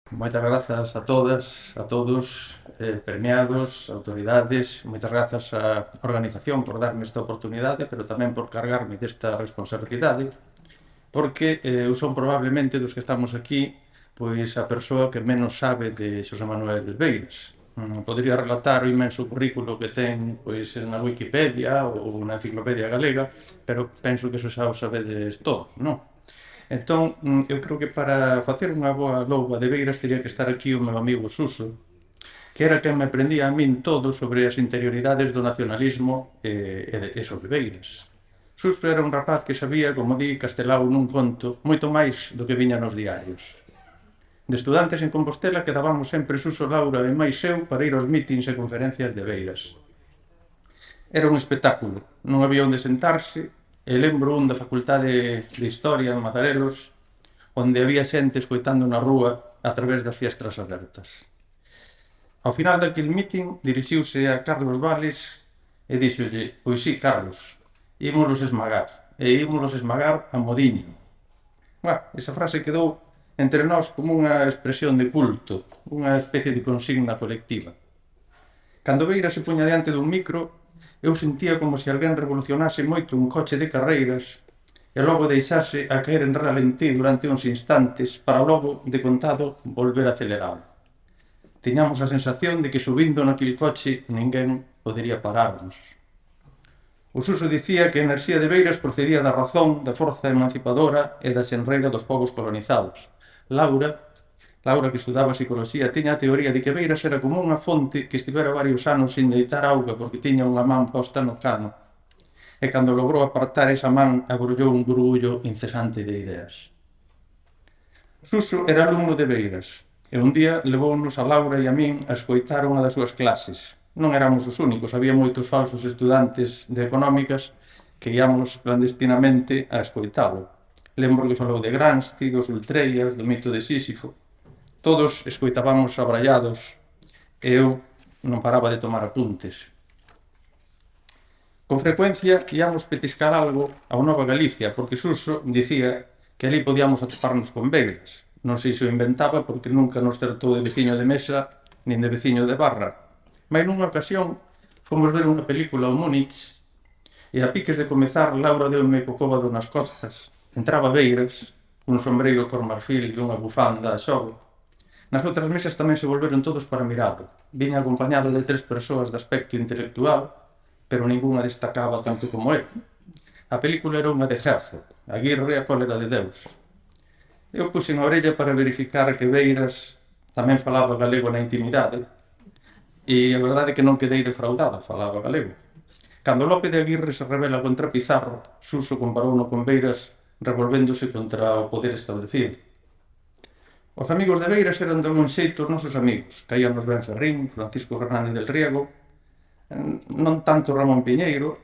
Moitas grazas a todas, a todos, premiados, autoridades, moitas grazas á organización por darme esta oportunidade, pero tamén por cargarme desta responsabilidade, porque eu son probablemente dos que estamos aquí pois a persoa que menos sabe de Xosé Manuel Beiras. Podría relatar o inmenso currículo que ten pois na Wikipedia ou na Enciclopedia Galega, pero penso que eso xa o sabedes todos, non? Entón, eu creo que para facer unha boa louva de Beiras teria que estar aquí o meu amigo Suso, que era quen me aprendía a min todo sobre as interioridades do nacionalismo e sobre Beiras. Suso era un rapaz que sabía, como di Castelao nun conto, moito máis do que viña nos diarios. De estudantes en Compostela quedábamos sempre Suso, Laura e máis eu para ir aos mítins e conferencias de Beiras. Era un espectáculo, non había onde sentarse, e lembro un da Facultade de Historia en Mazarelos, onde había xente escoitando na rúa a través das fiestras abertas. Ao final daquele mitin dirixiuse a Carlos Vales e díxolle: pois sí, Carlos, ímolos esmagar, e ímolos esmagar a modiño. Esa frase quedou entre nós como unha expresión de culto, unha especie de consigna colectiva. Cando Beiras se puña diante dun micro, eu sentía como se alguén revolucionase moito un coche de carreiras e logo deixase a caer en ralentí durante uns instantes para logo, de contado, volver a acelerar. Tiñamos a sensación de que subindo naquele coche ninguén podería pararnos. O Suso dicía que a enerxía de Beiras procedía da razón, da forza emancipadora e da xenreira dos povos colonizados. Laura, que estudaba psicoloxía, tiña a teoría de que Beiras era como unha fonte que estivera varios anos sin deitar auga porque tiña unha man posta no cano. E cando logrou apartar esa man, abrullou un grullo incesante de ideas. Suso era alumno de Beiras, e un día levounos a Laura e a min a escoitar unha das súas clases. Non éramos os únicos, había moitos falsos estudantes de económicas que íamos clandestinamente a escoitalo. Lembro que falou de Gramsci, dos Ultreias, do mito de Sísifo. Todos escoitábamos abrallados e eu non paraba de tomar apuntes. Con frecuencia íamos petiscar algo ao Nova Galicia, porque Suso dicía que ali podíamos atoparnos con Beiras. Non sei se o inventaba porque nunca nos tratou de veciño de mesa nin de veciño de barra. Mas nunha ocasión fomos ver unha película ao Múnich e a piques de comezar Laura deume co cóbado nas costas. Entraba Beiras, un sombreiro cor marfil e unha bufanda a xogo. Nas outras mesas tamén se volveron todos para mirado. Viña acompañado de 3 persoas de aspecto intelectual, pero ninguna destacaba tanto como ele. A película era unha de Herzog, Aguirre a cólera de Deus. Eu puxen a orella para verificar que Beiras tamén falaba galego na intimidade, e a verdade é que non quedei defraudada, falaba galego. Cando Lope de Aguirre se rebela contra Pizarro, Suso comparouno con Beiras revolvéndose contra o poder establecido. Os amigos de Beiras eran de algún xeito os nosos amigos. Caíanos Ben Ferrín, Francisco Fernández del Riego, non tanto Ramón Piñeiro,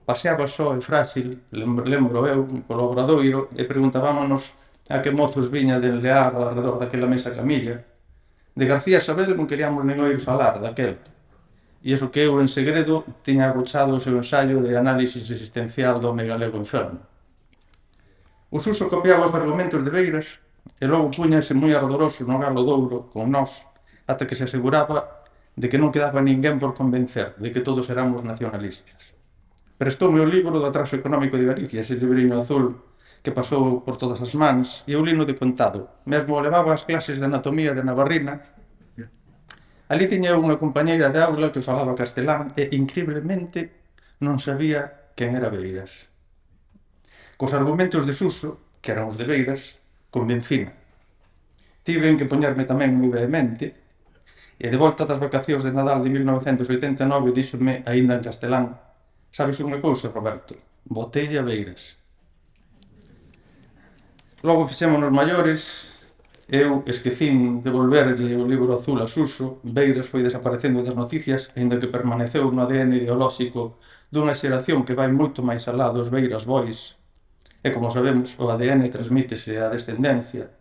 paseaba só e frágil, lembro eu, polo Obradoiro, e preguntábamos a que mozos viña de enlear alrededor daquela mesa camilla. De García Sabel non queríamos nin oír falar daquel. E iso que eu, en segredo, tiña agochado o seu ensaio de análisis existencial do home galego enfermo. O Suso copiaba os argumentos de Beiras e logo puñase moi ardoroso no galo douro con nós, ata que se aseguraba de que non quedaba ninguén por convencer, de que todos éramos nacionalistas. Prestoume o libro do Atraso económico de Galicia, ese libriño azul que pasou por todas as mans, e o lino de contado. Mesmo o levaba ás clases de anatomía de Navarrina. Ali tiña unha compañeira de aula que falaba castelán e, increíblemente, non sabía quen era Beiras. Cos argumentos de Suso, que eran os de Beiras, convencina. Tiven que poñerme tamén moi vehemente, e de volta das vacacións de Nadal de 1989 díxome, aínda en castelán: sabes unha cousa, Roberto? Botei a Beiras. Logo fixémonos maiores, eu esquecín de volverlle o libro azul a Suso, Beiras foi desaparecendo das noticias, aínda que permaneceu no ADN ideolóxico dunha xeración que vai moito máis alá dos Beiras bois, e como sabemos, o ADN transmítese á descendencia.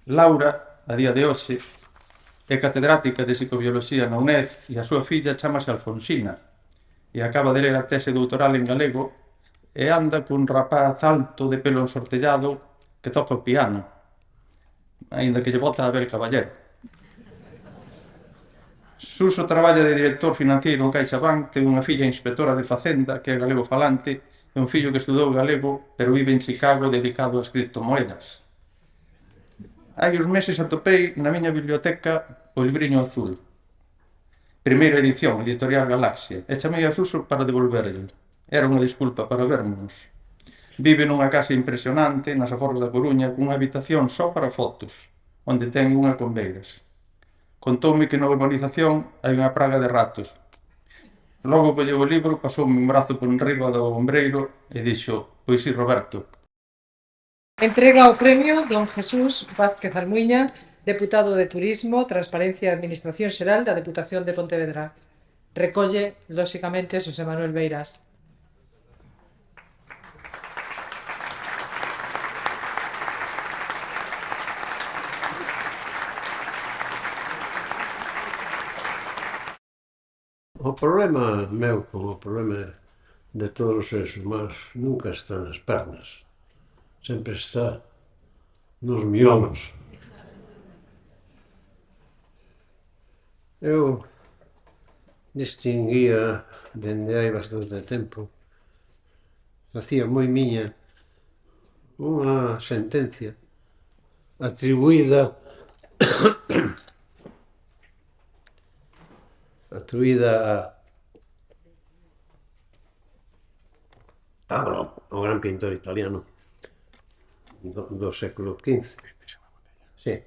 Laura, a día de hoxe, é catedrática de psicobioloxía na UNED e a súa filla chamase Alfonsina e acaba de ler a tese doutoral en galego e anda cun rapaz alto de pelo ensortellado que toca o piano, aínda que lle bota a Abel Caballero. Suso traballa de director financiero en CaixaBank, ten unha filla inspectora de Facenda que é galego falante e un fillo que estudou galego pero vive en Chicago dedicado ás criptomoedas. Hai uns meses atopei na miña biblioteca o libriño azul. Primeira edición, editorial Galaxia, e chamei a Suso para devolverlo. Era unha disculpa para vermos. Vive nunha casa impresionante nas aforras da Coruña cunha habitación só para fotos, onde ten unha con beiras. Contoume que na urbanización hai unha praga de ratos. Logo colleu o libro, pasoume un brazo por enriba do ombreiro e dixo: pois sí, Roberto. Entrega o premio don Jesús Vázquez Almuiña, deputado de Turismo, Transparencia e Administración Xeral da Deputación de Pontevedra. Recolle, lóxicamente, Xosé Manuel Beiras. O problema meu, como o problema de todos os seres humanos, nunca está nas pernas. Sempre está nos miolos. Eu distinguía, dende hai bastante tempo, facía moi miña unha sentencia atribuída ao gran pintor italiano do século XV. Sí.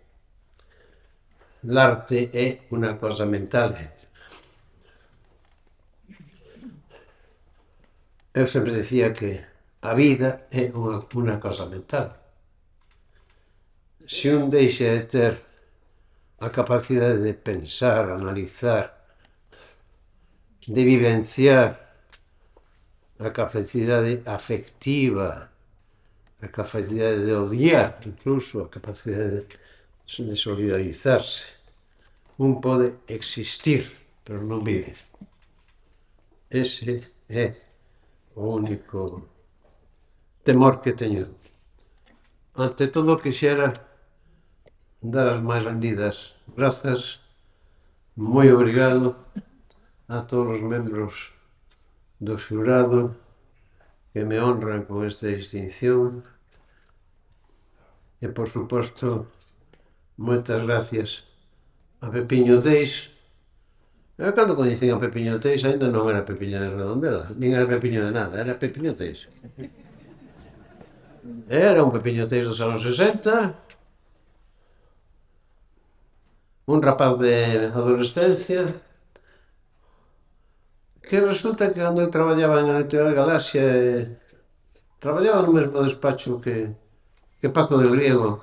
L'arte è una cosa mentale. Eu sempre decía que a vida é unha cosa mental. Se un deixa de ter a capacidade de pensar, analizar, de vivenciar, a capacidade afectiva, a capacidade de odiar, incluso a capacidade de solidarizarse. Un pode existir, pero non vive. Ese é o único temor que teño. Ante todo, quixera dar as máis rendidas grazas, moi obrigado a todos os membros do xurado que me honran con esta distinción e, por suposto, moitas gracias a Pepiño Teix. Eu, cando coñecín a Pepiño Teix, ainda non era Pepiño de Redondela, nin era Pepiño de nada, era Pepiño Teix. Era un Pepiño Teix dos anos 60, un rapaz de adolescencia, que resulta que cando eu traballaba na editorial Galaxia, traballaba no mesmo despacho que Paco del Riego,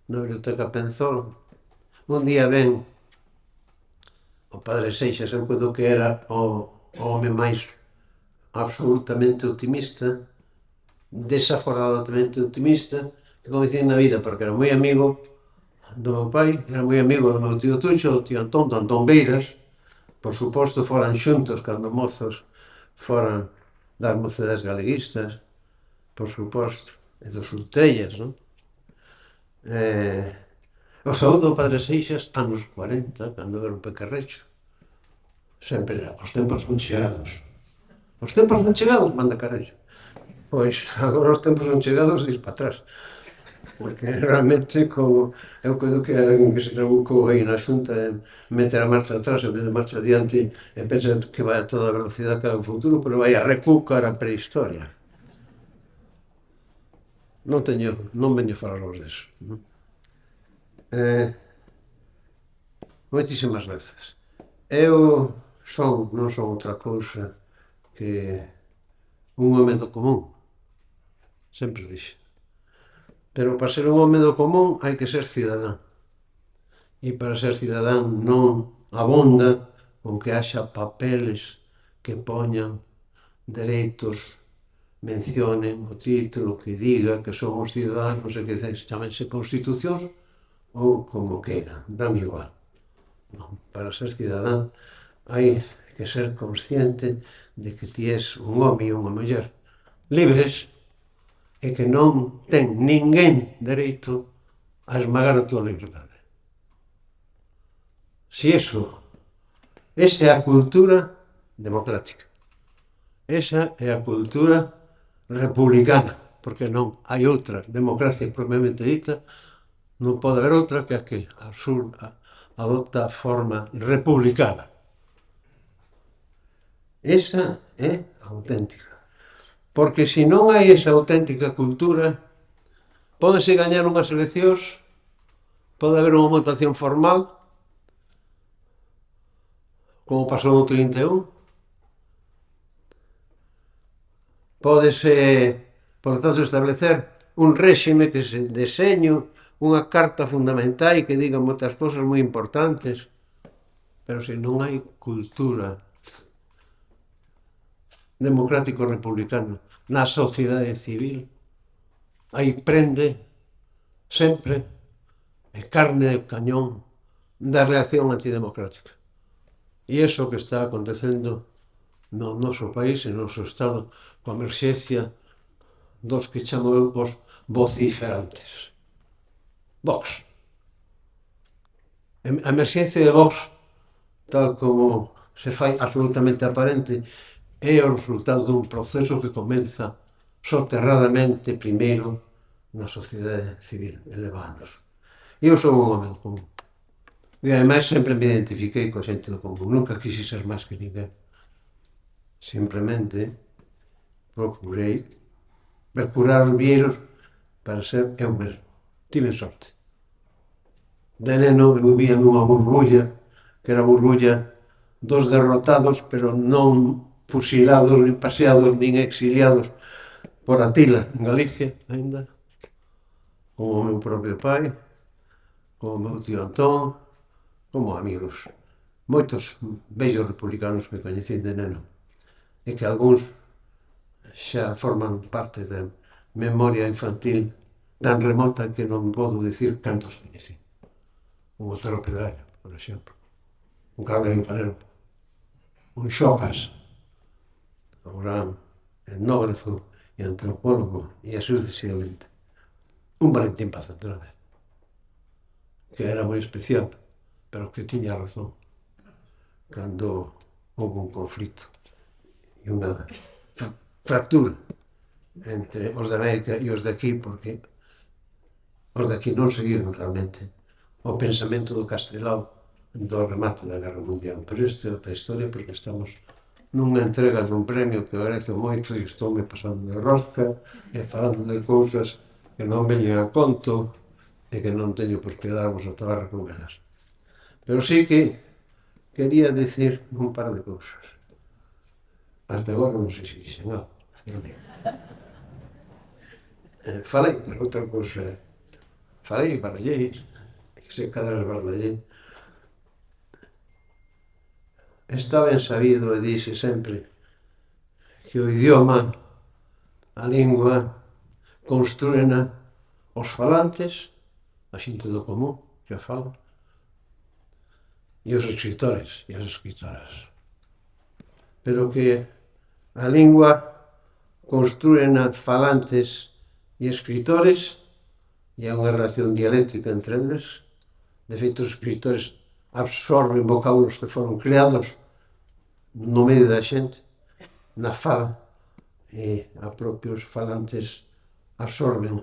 na Biblioteca Penzol. Un día ven o padre Seixas, eu coido que era o home máis absolutamente optimista, desaforadamente optimista, que coñecín na vida, porque era moi amigo do meu pai, era moi amigo do meu tío Tucho, do tío Antón, do Antón Beiras. Por suposto, foran xuntos cando mozos foran das mocedas galeguistas, por suposto, e dos Ultrellas, non? O saúdo do padre Seixas, anos 40, cando era un pequerrecho. Sempre era, os tempos son chegados. Os tempos son chegados, manda carallo. Pois, agora os tempos son chegados, dis para atrás. Porque realmente, como eu coido que alguén que se trabucou aí na xunta en meter a marcha atrás en vez de marcha adiante e pensa que vai a toda velocidade cara ao futuro, pero vai a recucar a prehistoria. Non veño falarvos deso. Moitísimas grazas. Eu non son outra cousa que un home do común. Sempre dixo. Pero para ser un home do común hai que ser cidadán. E para ser cidadán non abonda con que haxa papeles que poñan dereitos, mencionen o título, que diga que somos cidadáns, non sei que chámense constitucións ou como queiran, dame igual. Non, para ser cidadán hai que ser consciente de que ti és un home e unha muller libres e que non ten ninguén dereito a esmagar a túa liberdade. Si esa é a cultura democrática. Esa é a cultura republicana, porque non hai outra democracia propiamente dita, non pode haber outra que a que adopta a forma republicana. Esa é auténtica. Porque se non hai esa auténtica cultura, pódense gañar unhas eleccións, pode haber unha votación formal, como pasou no 31, pódese, por tanto, establecer un réxime que se deseño, unha carta fundamental que diga moitas cousas moi importantes, pero se non hai cultura democrático-republicana na sociedade civil, aí prende sempre carne de cañón da reacción antidemocrática. E iso que está acontecendo no noso país, no noso Estado, coa emerxencia dos que chamo eu os vociferantes. Vox. A emerxencia de Vox, tal como se fai absolutamente aparente, é o resultado dun proceso que comeza soterradamente primeiro na sociedade civil, elevándose. Eu son un home común. E ademais sempre me identifiquei coa xente do común, nunca quise ser máis que ninguén. Simplemente procurei percurar os vieiros para ser eu mesmo. Tive sorte. De neno eu vivía nunha burbulla, que era a burbulla dos derrotados, pero non fusilados, nin paseados, nin exiliados por Atila, en Galicia, ainda, como o meu propio pai, como o meu tío Antón, como amigos, moitos vellos republicanos que coñecín de neno e que algúns xa forman parte da memoria infantil tan remota que non podo dicir cantos coñecín. Un Otero Pedrallo, por exemplo, un Carlos Impanero, un Xocas, un gran etnógrafo e antropólogo e así sucesivamente, un Valentín Paz Andrade, que era moi especial, pero que tiña razón cando houve un conflito e unha fractura entre os de América e os de aquí, porque os de aquí non seguiron realmente o pensamento do Castelao do remate da Guerra Mundial. Pero isto é outra historia, porque estamos nunha entrega dun premio que agradezo moito e estoume pasando de rosca e falando de cousas que non veñen a conto e que non teño por que darvos a tabarra con elas. Pero sí que quería dicir un par de cousas. Hasta agora non sei se dixen algo. Falei, pero outra cousa, falei e barallei, que se cadras barallei. Está ben sabido e dixe sempre que o idioma, a lingua, construena os falantes, a xente do común que a fala, e os escritores e as escritoras. Pero que a lingua construena falantes e escritores e hai unha relación dialéctica entre eles. De feito, os escritores absorben vocábulos que foron creados no medio da xente, na fala, e a propios falantes absorben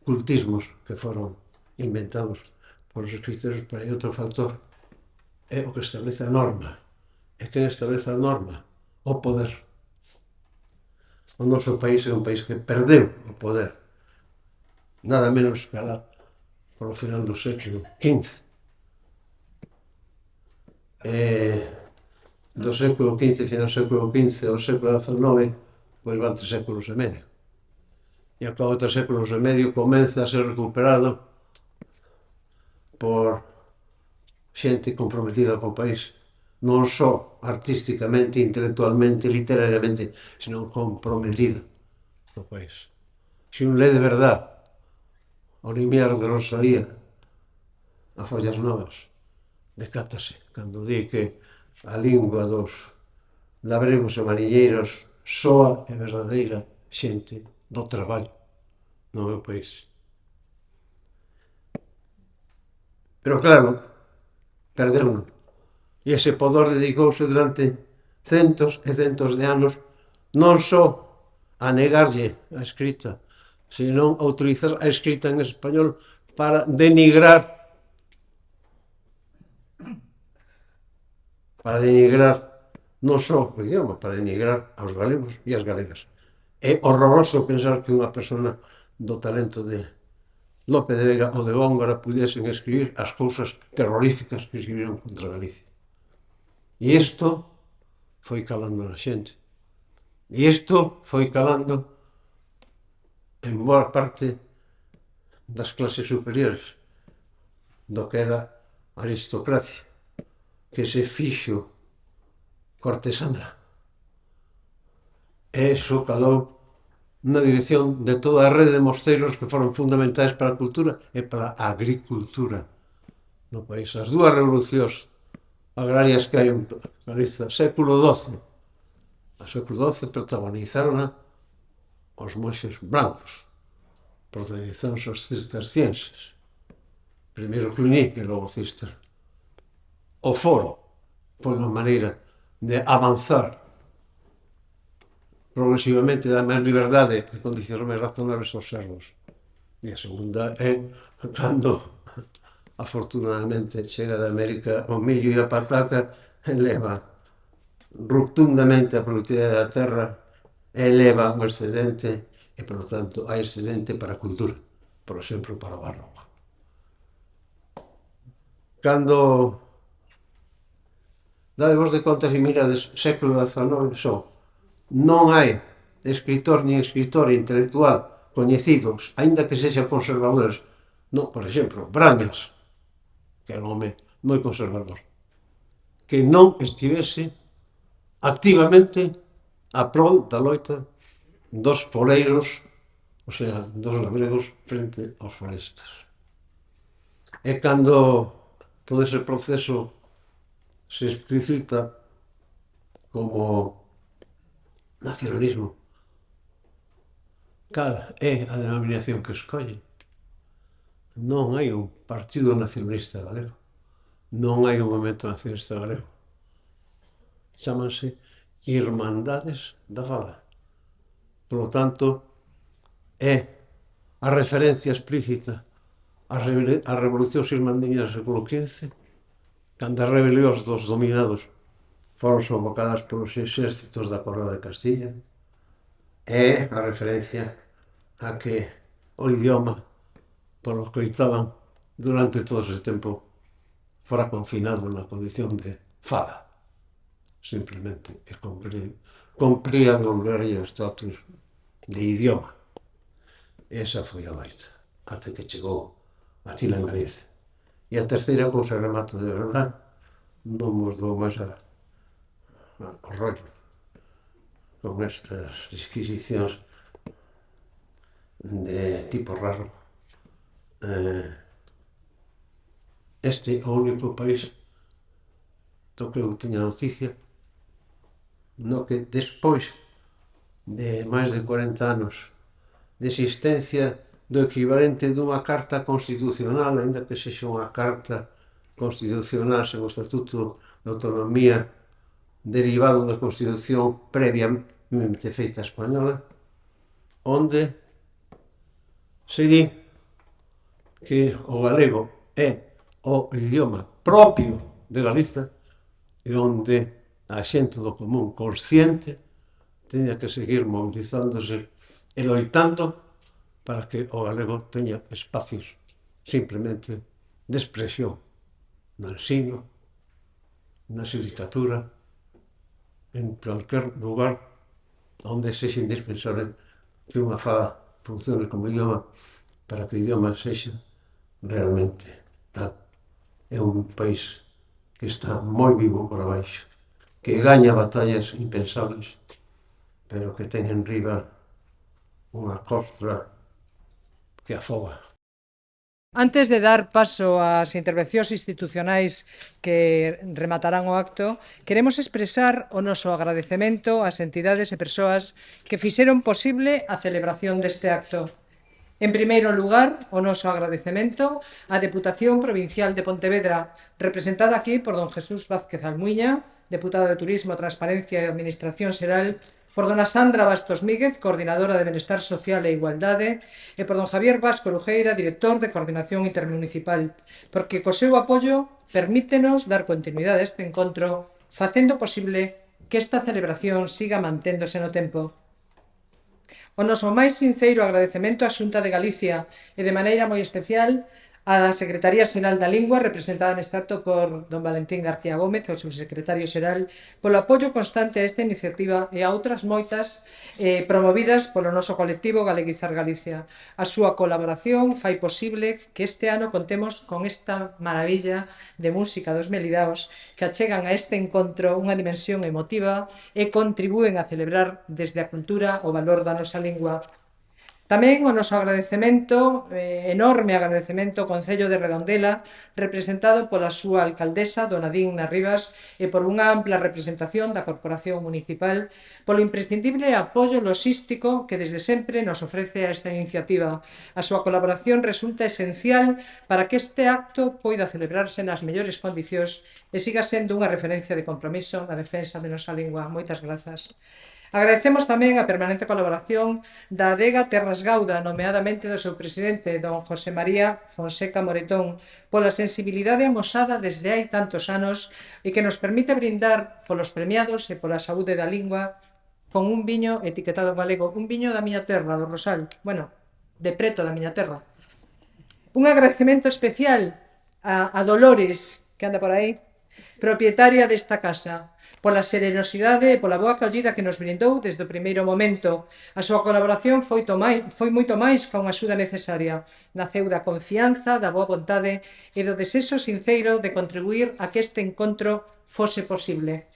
cultismos que foron inventados por os escritores. Pero hai outro factor, é o que establece a norma. E quen establece a norma? O poder. O noso país é un país que perdeu o poder, nada menos que alá polo final do século XV. Do século XV, final do século XV ao século XIX, pois van 3 séculos e medio. E ao cabo de 3 séculos e medio comeza a ser recuperado por xente comprometida co país, non só artísticamente, intelectualmente, literariamente, senón comprometida co país. Se un lé de verdad o limiar de Rosalía a Follas Novas, decátase cando di que a lingua dos labregos e mariñeiros soa e verdadeira xente do traballo no meu país. Pero claro, perdeu-no. E ese poder dedicouse durante centos e centos de anos non só a negarlle a escrita, senón a utilizar a escrita en español para denigrar non só o idioma, para denigrar aos galegos e as galegas. É horroroso pensar que unha persona do talento de Lope de Vega ou de Góngora pudiesen escribir as cousas terroríficas que escribiron contra Galicia. E isto foi calando na xente. E isto foi calando en boa parte das clases superiores do que era a aristocracia, que se fixo cortesana. E iso calou na dirección de toda a rede de mosteiros que foron fundamentais para a cultura e para a agricultura no país. As dúas revolucións agrarias que hai en Galicia, século XII. A século XII protagonizaron os monxes brancos, por tradición os cistercienses. Primeiro Cluny e logo Cister. O foro foi unha maneira de avanzar progresivamente, dar máis liberdade e condicións máis razonables aos servos. E a segunda é cando, afortunadamente, chega de América o millo e a pataca eleva rotundamente a productividade da terra, eleva o excedente e, por lo tanto, hai excedente para a cultura, por exemplo, para o barroco. Cando dadevos de contas e mirades século XIX, non hai escritor nin escritora intelectual coñecidos, aínda que sexan conservadores. Non, por exemplo, Brañas, que era un home moi conservador, que non estivese activamente a prol da loita dos foreiros, o sea, dos labregos frente aos forestas. E cando todo ese proceso se explicita como nacionalismo, cal é a denominación que escolle? Non hai un partido nacionalista galego, non hai un movimento nacionalista galego. Chámanse Irmandades da Fala. Por lo tanto, é a referencia explícita ás revolucións irmandiñas do século XV, cando as rebelións dos dominados foron sofocadas polos exércitos da Corona de Castilla, é a referencia a que o idioma polo que loitaban durante todo ese tempo fora confinado na condición de fala, simplemente, e cumprían o lugario estatus de idioma. Esa foi a loita, até que chegou a Tila en Galicia. E a terceira cousa, remato de verdade, non vos dou máis o rollo con estas disquisicións de tipo raro. Este é o único país do que eu teña noticia no que despois de máis de 40 anos de existencia do equivalente dunha carta constitucional, ainda que sexa unha carta constitucional sen o Estatuto de Autonomía derivado da Constitución previamente feita española, onde se di que o galego é o idioma propio de Galiza e onde a xente do común consciente teña que seguir movilizándose e loitando para que o galego teña espacios simplemente de expresión no ensino, na sindicatura, en calquer lugar onde sexa indispensable que unha fala funcione como idioma para que o idioma sexa realmente tal. É un país que está moi vivo por abaixo, que gaña batallas impensables, pero que ten en riba unha costra que afoga. Antes de dar paso ás intervencións institucionais que rematarán o acto, queremos expresar o noso agradecemento ás entidades e persoas que fixeron posible a celebración deste acto. En primeiro lugar, o noso agradecemento á Deputación Provincial de Pontevedra, representada aquí por don Jesús Vázquez Almuiña, deputado de Turismo, Transparencia e Administración Xeral, por dona Sandra Bastos Míguez, coordinadora de Benestar Social e Igualdade, e por don Javier Vasco Lujeira, director de Coordinación Intermunicipal, porque co seu apoio permítenos dar continuidade a este encontro, facendo posible que esta celebración siga manténdose no tempo. O noso máis sinceiro agradecemento á Xunta de Galicia e de maneira moi especial á Secretaría Xeral da Lingua, representada neste acto por don Valentín García Gómez, o subsecretario xeral, polo apoio constante a esta iniciativa e a outras moitas promovidas polo noso colectivo Galeguizar Galicia. A súa colaboración fai posible que este ano contemos con esta maravilla de música dos Melidaos que achegan a este encontro unha dimensión emotiva e contribúen a celebrar desde a cultura o valor da nosa lingua. Tamén o noso agradecemento, enorme agradecemento ao Concello de Redondela, representado pola súa alcaldesa, dona Digna Rivas, e por unha ampla representación da Corporación Municipal, polo imprescindible apoio logístico que desde sempre nos ofrece a esta iniciativa. A súa colaboración resulta esencial para que este acto poida celebrarse nas mellores condicións e siga sendo unha referencia de compromiso na defensa de nosa lingua. Moitas grazas. Agradecemos tamén a permanente colaboración da adega Terras Gauda, nomeadamente do seu presidente, don José María Fonseca Moretón, pola sensibilidade amosada desde hai tantos anos e que nos permite brindar polos premiados e pola saúde da lingua con un viño etiquetado galego, un viño da miña terra, do Rosal, bueno, de preto da miña terra. Un agradecemento especial a Dolores, que anda por aí, propietaria desta casa, pola serenosidade e pola boa acollida que nos brindou desde o primeiro momento. A súa colaboración foi moito máis ca unha axuda necesaria. Naceu da confianza, da boa vontade e do desexo sinceiro de contribuir a que este encontro fose posible.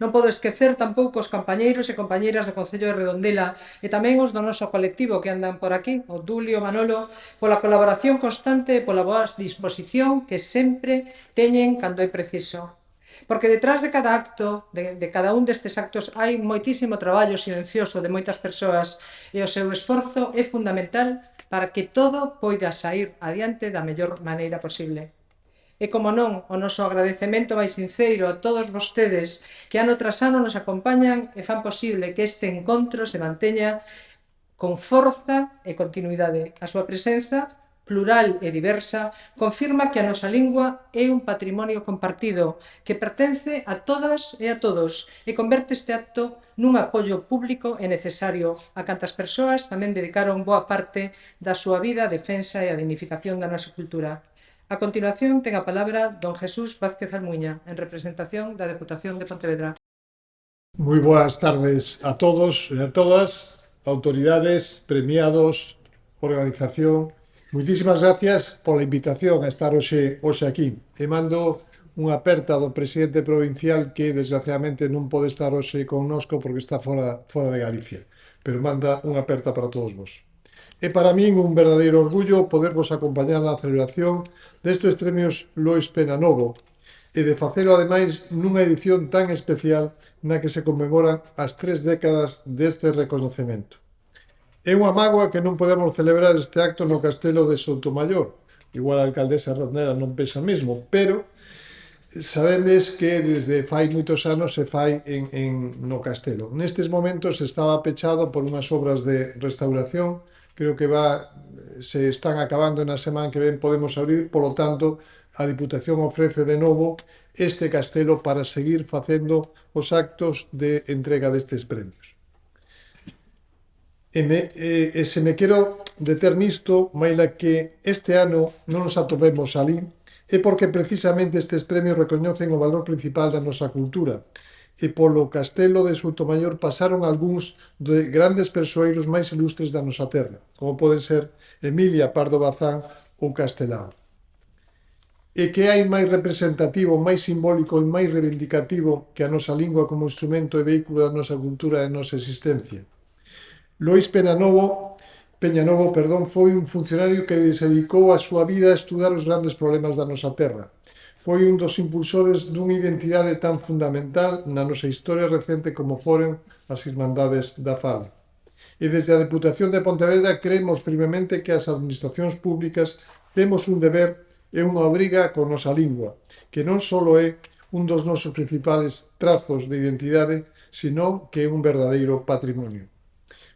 Non podo esquecer tampouco os compañeiros e compañeiras do Concello de Redondela e tamén os do noso colectivo que andan por aquí, o Dulio, Manolo, pola colaboración constante e pola boa disposición que sempre teñen cando é preciso. Porque detrás de cada acto, de cada un destes actos, hai moitísimo traballo silencioso de moitas persoas e o seu esforzo é fundamental para que todo poida sair adiante da mellor maneira posible. E, como non, o noso agradecemento máis sinceiro a todos vostedes que ano tras ano nos acompañan e fan posible que este encontro se manteña con forza e continuidade. A súa presenza plural e diversa, confirma que a nosa lingua é un patrimonio compartido que pertence a todas e a todos e converte este acto nun apoio público e necesario a cantas persoas tamén dedicaron boa parte da súa vida a defensa e a dignificación da nosa cultura. A continuación ten a palabra don Jesús Vázquez Almuiña, en representación da Deputación de Pontevedra. Moi boas tardes a todos e a todas, autoridades, premiados, organización. Moitísimas gracias pola invitación a estar hoxe aquí. E mando unha aperta do presidente provincial que, desgraciadamente, non pode estar hoxe connosco porque está fora de Galicia. Pero manda unha aperta para todos vos. É para min un verdadeiro orgullo podervos acompañar na celebración destes premios Lois Penanovo e de facelo, ademais, nunha edición tan especial na que se conmemoran as 3 décadas deste reconocemento. É unha mágoa que non podemos celebrar este acto no Castelo de Soutomaior. Igual a alcaldesa Redondela non pensa mesmo, pero sabedes que desde fai moitos anos se fai no Castelo. Nestes momentos estaba pechado por unhas obras de restauración, creo que se están acabando na semana que ven podemos abrir, polo tanto, a Diputación ofrece de novo este castelo para seguir facendo os actos de entrega destes premios. E se me quero deter nisto, maila que este ano non nos atopemos alí, é porque precisamente estes premios recoñecen o valor principal da nosa cultura. E polo Castelo de Soutomaior pasaron algúns de grandes persoeiros máis ilustres da nosa terra, como poden ser Emilia Pardo Bazán ou Castelao. E que hai máis representativo, máis simbólico e máis reivindicativo que a nosa lingua como instrumento e vehículo da nosa cultura e da nosa existencia. Lois Penanovo Peñanovo, foi un funcionario que se dedicou a súa vida a estudar os grandes problemas da nosa terra. Foi un dos impulsores dunha identidade tan fundamental na nosa historia recente como foron as Irmandades da Fala. E desde a Deputación de Pontevedra creemos firmemente que as administracións públicas temos un deber e unha obriga con nosa lingua, que non só é un dos nosos principales trazos de identidade, sino que é un verdadeiro patrimonio.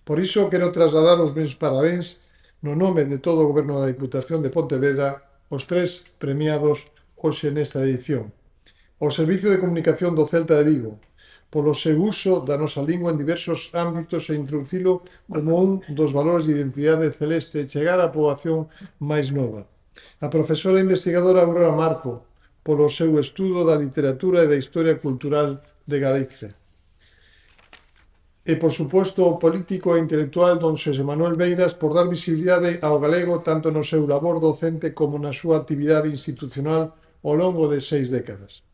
Por iso quero trasladar os meus parabéns no nome de todo o Goberno da Diputación de Pontevedra os 3 premiados hoxe nesta edición. O Servicio de Comunicación do Celta de Vigo, polo seu uso da nosa lingua en diversos ámbitos e introducilo como un dos valores de identidade celeste e chegar á poboación máis nova. A profesora investigadora Aurora Marco, polo seu estudo da literatura e da historia cultural de Galicia. E, por suposto, o político e intelectual don Xosé Manuel Beiras por dar visibilidade ao galego tanto no seu labor docente como na súa actividade institucional ao longo de 6 décadas.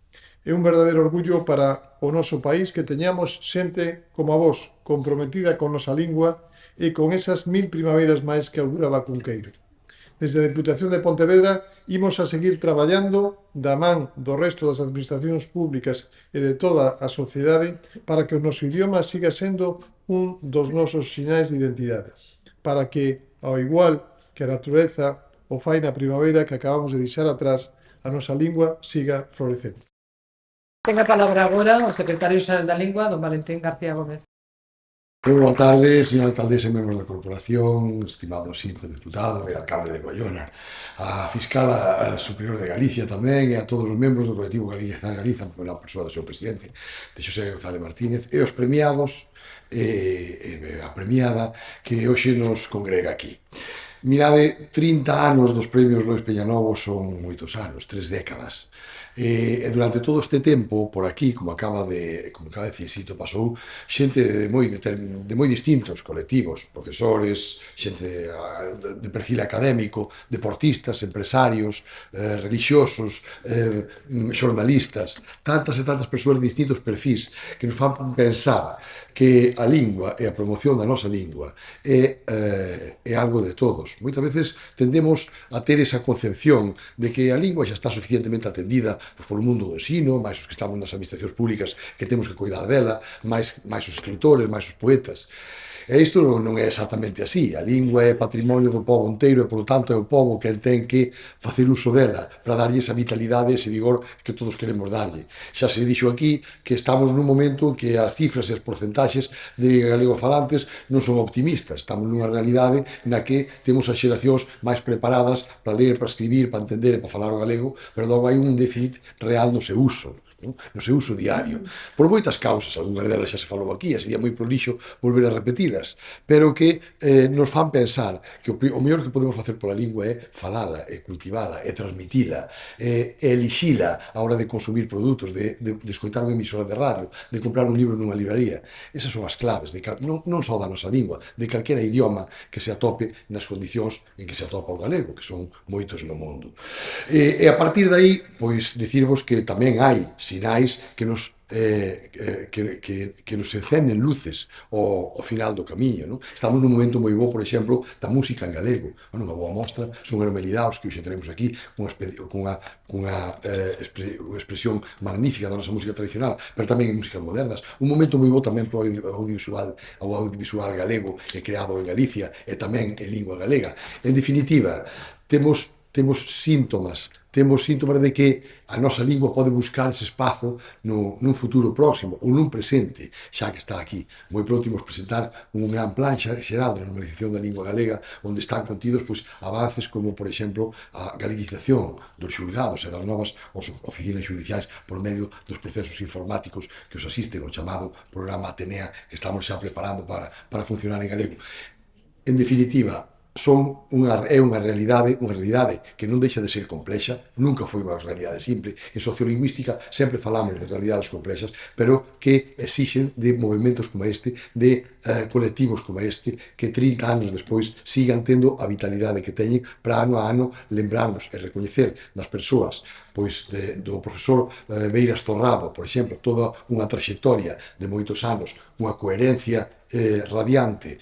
É un verdadeiro orgullo para o noso país que teñamos xente como a vos, comprometida con nosa lingua e con esas 1000 primaveras máis que auguraba Cunqueiro. Desde a Deputación de Pontevedra imos a seguir traballando da man do resto das administracións públicas e de toda a sociedade para que o noso idioma siga sendo un dos nosos sinais de identidade, para que, ao igual que a natureza o fai na primavera que acabamos de deixar atrás, a nosa lingua siga florecendo. Ten a palabra agora o secretario xeral da Lingua, don Valentín García Gómez. Boa tarde, señor alcaldesa e membros da corporación, estimado síndico deputado e alcalde de Bayona, a fiscala superior de Galicia tamén e a todos os membros do colectivo Galicia en Galiza, por a persoa do seu presidente, de Xosé González Martínez, e os premiados e a premiada que hoxe nos congrega aquí. Mirade, 30 anos dos premios Lois Peñanovo son moitos anos, 3 décadas. E durante todo este tempo, por aquí, como acaba de decir Sito, pasou xente de moi distintos colectivos, profesores, xente de perfil académico, deportistas, empresarios, relixiosos, xornalistas, tantas e tantas persoas de distintos perfis que nos fan pensar que a lingua e a promoción da nosa lingua é algo de todos. Moitas veces tendemos a ter esa concepción de que a lingua xa está suficientemente atendida polo mundo do ensino, máis os que estamos nas administracións públicas que temos que cuidar dela, máis os escritores, máis os poetas. E isto non é exactamente así. A lingua é patrimonio do pobo inteiro e, polo tanto, é o pobo que ten que facer uso dela para darlle esa vitalidade e ese vigor que todos queremos darlle. Xa se dixo aquí que estamos nun momento en que as cifras e as porcentaxes de galegofalantes non son optimistas. Estamos nunha realidade na que temos as xeracións máis preparadas para ler, para escribir, para entender e para falar o galego, pero logo hai un déficit real no seu uso, no seu uso diario, por moitas causas, algunhas delas xa se falou aquí, e sería moi prolixo volver a repetilas, pero que nos fan pensar que o mellor que podemos facer pola lingua é falala, é cultivala, é transmitila, é elixila a hora de consumir produtos, de escoitar unha emisora de radio, de comprar un libro nunha libraría. Esas son as claves, non só da nosa lingua, de calquera idioma que se atope nas condicións en que se atopa o galego, que son moitos no mundo. E a partir de aí, pois, dicirvos que tamén hai sinais que nos encenden luces ao final do camiño. Estamos nun momento moi bo, por exemplo, da música en galego. Unha boa mostra son Hermelidaos, que hoxe tenemos aquí, cunha expresión magnífica da nosa música tradicional, pero tamén en músicas modernas. Un momento moi bo tamén para o audiovisual galego creado en Galicia e tamén en lingua galega. En definitiva, temos síntomas de que a nosa lingua pode buscar ese espazo nun futuro próximo ou nun presente, xa que está aquí. Moi pronto imos presentar un gran plan xeral de normalización da lingua galega onde están contidos avances como, por exemplo, a galeguización dos xulgados e das novas oficinas judiciais por medio dos procesos informáticos que os asisten ao chamado programa Atenea que estamos xa preparando para funcionar en galego. En definitiva, é unha realidade que non deixa de ser complexa, nunca foi unha realidade simple. En sociolingüística sempre falamos de realidades complexas, pero que exixen de movimentos como este, de colectivos como este, que 30 anos despois sigan tendo a vitalidade que teñen para ano a ano lembrarnos e recoñecer nas persoas do profesor Beiras Torrado, por exemplo, toda unha traxectoria de moitos anos, unha coherencia radiante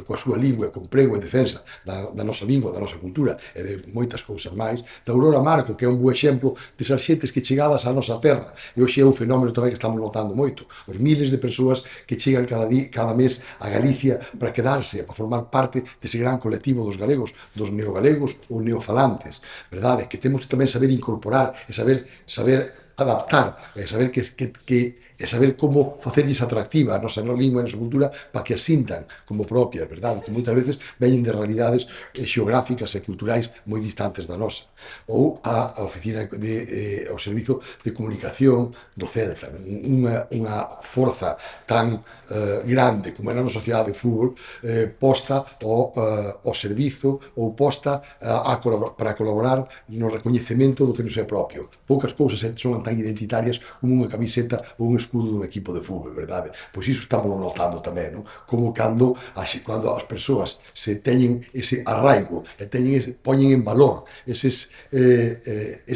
coa súa lingua, con prego e defensa da nosa lingua, da nosa cultura e de moitas cousas máis, da Aurora Marco, que é un bo exemplo desas xentes que chegadas á nosa terra, e hoxe é un fenómeno tamén que estamos notando moito, os miles de persoas que chegan cada mes a Galicia para quedarse, para formar parte dese gran colectivo dos galegos, dos neogalegos ou neofalantes, verdade? Que temos que tamén saber incorporar e saber adaptar, e saber como facerlles atractiva a nosa lingua e a nosa cultura para que as sintan como propias, verdade? Que moitas veces veñen de realidades xeográficas e culturais moi distantes da nosa. Ou a oficina ao servizo de comunicación do Celta, unha forza tan grande como é na nosa sociedade de fútbol, posta ao servizo ou posta para colaborar no recoñecemento do que nos é propio. Poucas cousas son tan identitarias como unha camiseta ou un escudo dun equipo de fútbol, verdade? Pois iso estamos notando tamén, non? Como cando as persoas se teñen ese arraigo e poñen en valor ese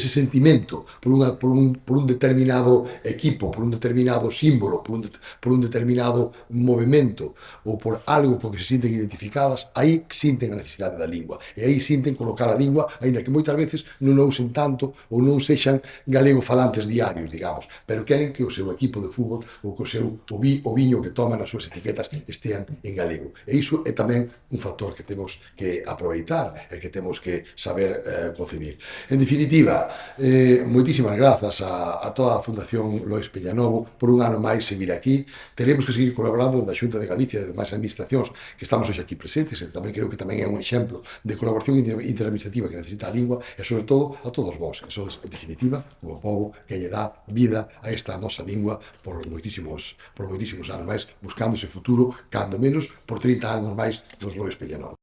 sentimento por un determinado equipo, por un determinado símbolo, por un determinado movimento ou por algo con que se sinten identificadas, aí sinten a necesidade da lingua e aí sinten colocar a lingua, aínda que moitas veces non a usen tanto ou non sexan galego-falantes diarios, digamos, pero queren que o seu equipo de fútbol ou que o viño que toman as súas etiquetas estean en galego. E iso é tamén un factor que temos que aproveitar e que temos que saber concebir. En definitiva, moitísimas grazas a toda a Fundación Lois Peñanovo por un ano máis seguir aquí. Teremos que seguir colaborando da Xunta de Galicia e de máis administracións que estamos hoxe aquí presentes, e tamén creo que tamén é un exemplo de colaboración interadministrativa que necesita a lingua e, sobre todo, a todos vós, que sodes, en definitiva, como povo que lle dá vida a esta nosa lingua por moitísimos anos máis, buscando ese futuro, cando menos, por 30 anos máis dos Lois Peñanovo.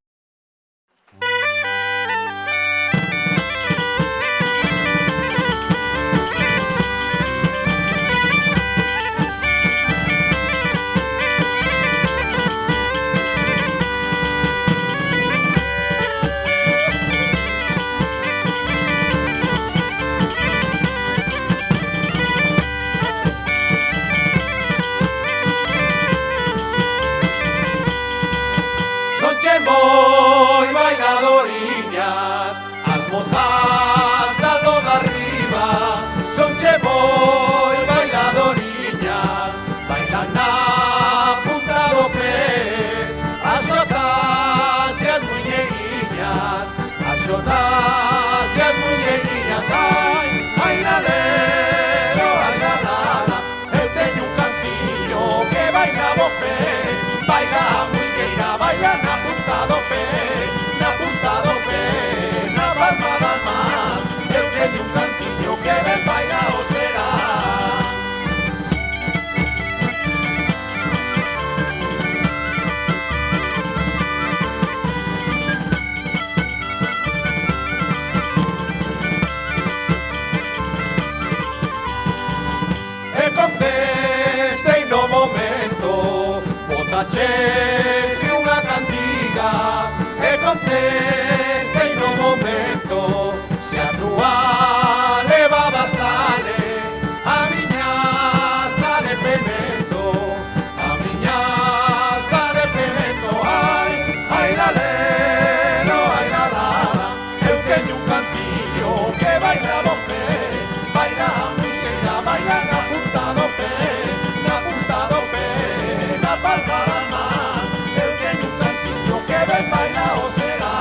Moi bailladoriñas, as mozas da lo de arriba, son che moi bailladoriñas, bailan na punta do pé, as xotas e as muñeiriñas, as xotas e as muñeiriñas, ai, ai lalero, ai lalala, eu teño un cantiño que baila bofé, baila a muñeira, baila na punta do pé, na punta do pé, na palma da man, eu teño un cantiño que ben baila o será. E contestei no momento, botaches unha cantiga, e contestei no momento, se a túa levaba sale, a miña sale pemento, a miña sale pemento, ai, ai lalero, ai lalala, eu teño un cantiño que baila bofé, baila a muñeira, baila na punta do pé, na punta do pé, na palma da man, eu teño un cantiño que ben baila o será.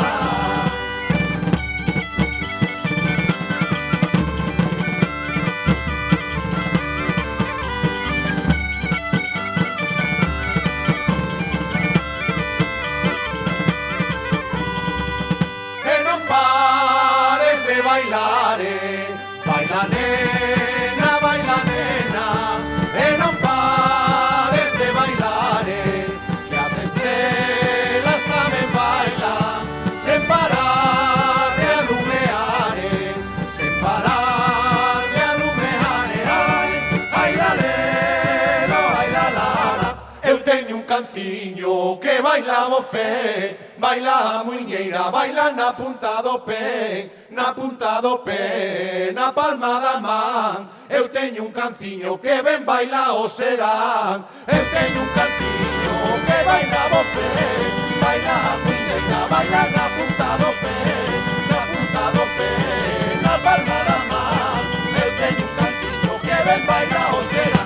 canciño que baila o fe, baila a muiñeira, baila na punta do pé, na punta do pé, na palma da man. Eu teño un canciño que ben baila o serán. Eu teño un canciño que baila o fe, baila a muiñeira, baila na punta do pé, na punta do pé, na palma da man. Eu teño un canciño que ben baila o serán.